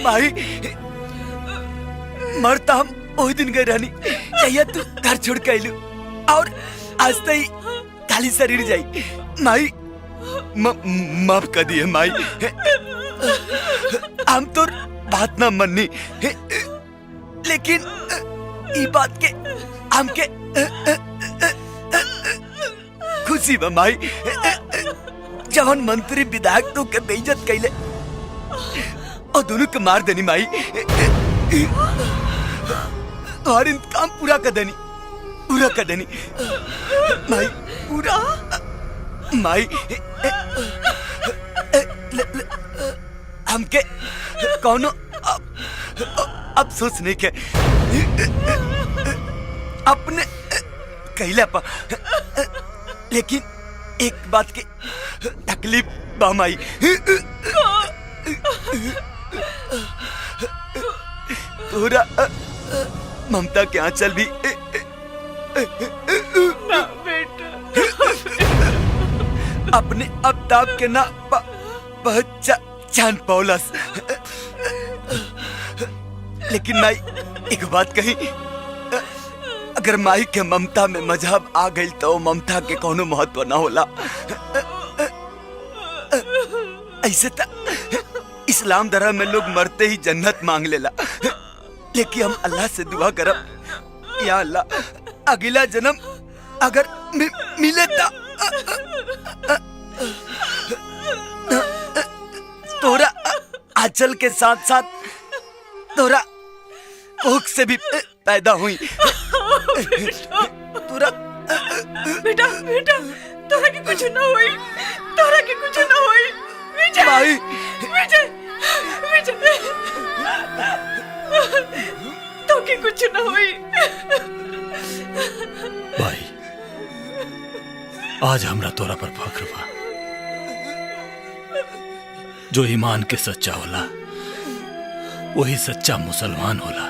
माई मरता हम वही दिन गए रहनी चाहिए तू घर छोड़ के आइलू और आज तई खाली शरीर जाई। माई माफ कर दिए माई, हम तो बात ना मननी लेकिन ई बात के हमके खुशी बा माई। जवन मंत्री विधायक तो के बेइज्जत कैले और दोनों के मार देनी माई, और इंतकाम पूरा कर देनी माई, पूरा माई। हमके कौनो अफसोस नहीं के अपने कहला पा, लेकिन एक बात की तकलीफ बा माई। पूरा ममता के आंचल भी
ना बेटा
अपने आफ्ताब के ना जान पौलस। लेकिन माई एक बात कही, अगर माई के ममता में मजहब आ गई तो ममता के कोनो महत्व ना होला। ऐसे तो इस्लाम धर्म में लोग मरते ही जन्नत मांग लेला, लेकिन हम अल्लाह से दुआ करब, या अल्लाह अगला जन्म अगर मिले तोरा आंचल के साथ साथ तोरा कोख से भी पैदा हुई। तोरा
बेटा बेटा तोरा के कुछ ना हुई, तोरा के कुछ ना हुई। विजय
भाई
विजय विजय तो के कुछ ना हुई।
भाई आज हमरा तोरा पर फख्र बा। जो ईमान के सच्चा होला वही सच्चा मुसलमान होला।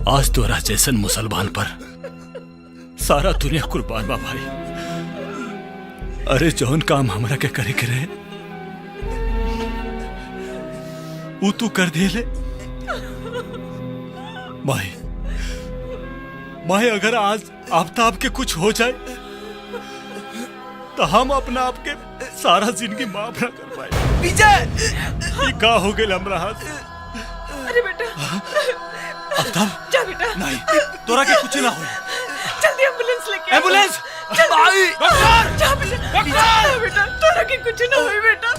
आज तोरा जैसन मुसलमान पर सारा दुनिया कुर्बान बा भाई। अरे जौन काम हमरा के करे के रहे वो तू कर दे ले। माए अगर आज आफ्ताब के कुछ हो जाए तो हम अपना आप के सारा जिंदगी माफ ना कर पाए।
विजय
ये का हो गया हमरा हाथ।
अरे बेटा
आफ्ताब
जा बेटा,
नहीं तोरा के कुछ ना हो।
जल्दी एम्बुलेंस लेके आओ।
एम्बुलेंस
भाई डॉक्टर जा बेटा, जा बेटा तोरा के कुछ ना हुई बेटा।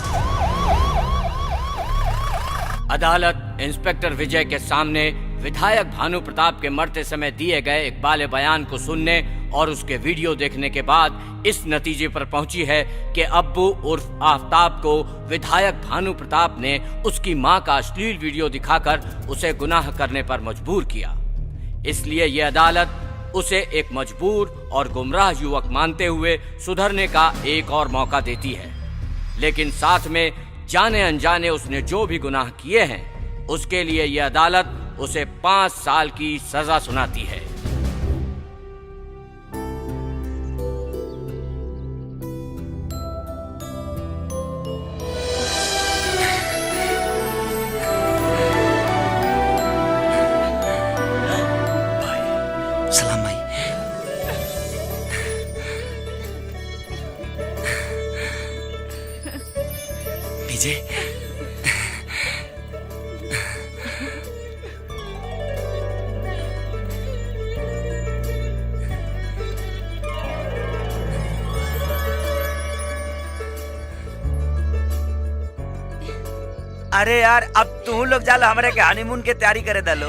अदालत इंस्पेक्टर विजय के सामने विधायक भानु प्रताप के मरते समय दिए गए इकबाल बयान को सुनने और उसके वीडियो देखने के बाद इस नतीजे पर पहुंची है कि अब्बू उर्फ आफ्ताब को विधायक भानु प्रताप ने उसकी मां का अश्लील वीडियो दिखाकर उसे गुनाह करने पर मजबूर किया। इसलिए ये अदालत उसे एक मजबूर और गुमराह युवक मानते हुए सुधरने का एक और मौका देती है, लेकिन साथ में जाने अनजाने उसने जो भी गुनाह किए हैं उसके लिए यह अदालत उसे 5 साल की सजा सुनाती है।
सलाम भाई। विजय अरे यार अब तू लोग जाला हमारे के हनीमून के तैयारी करे डालो।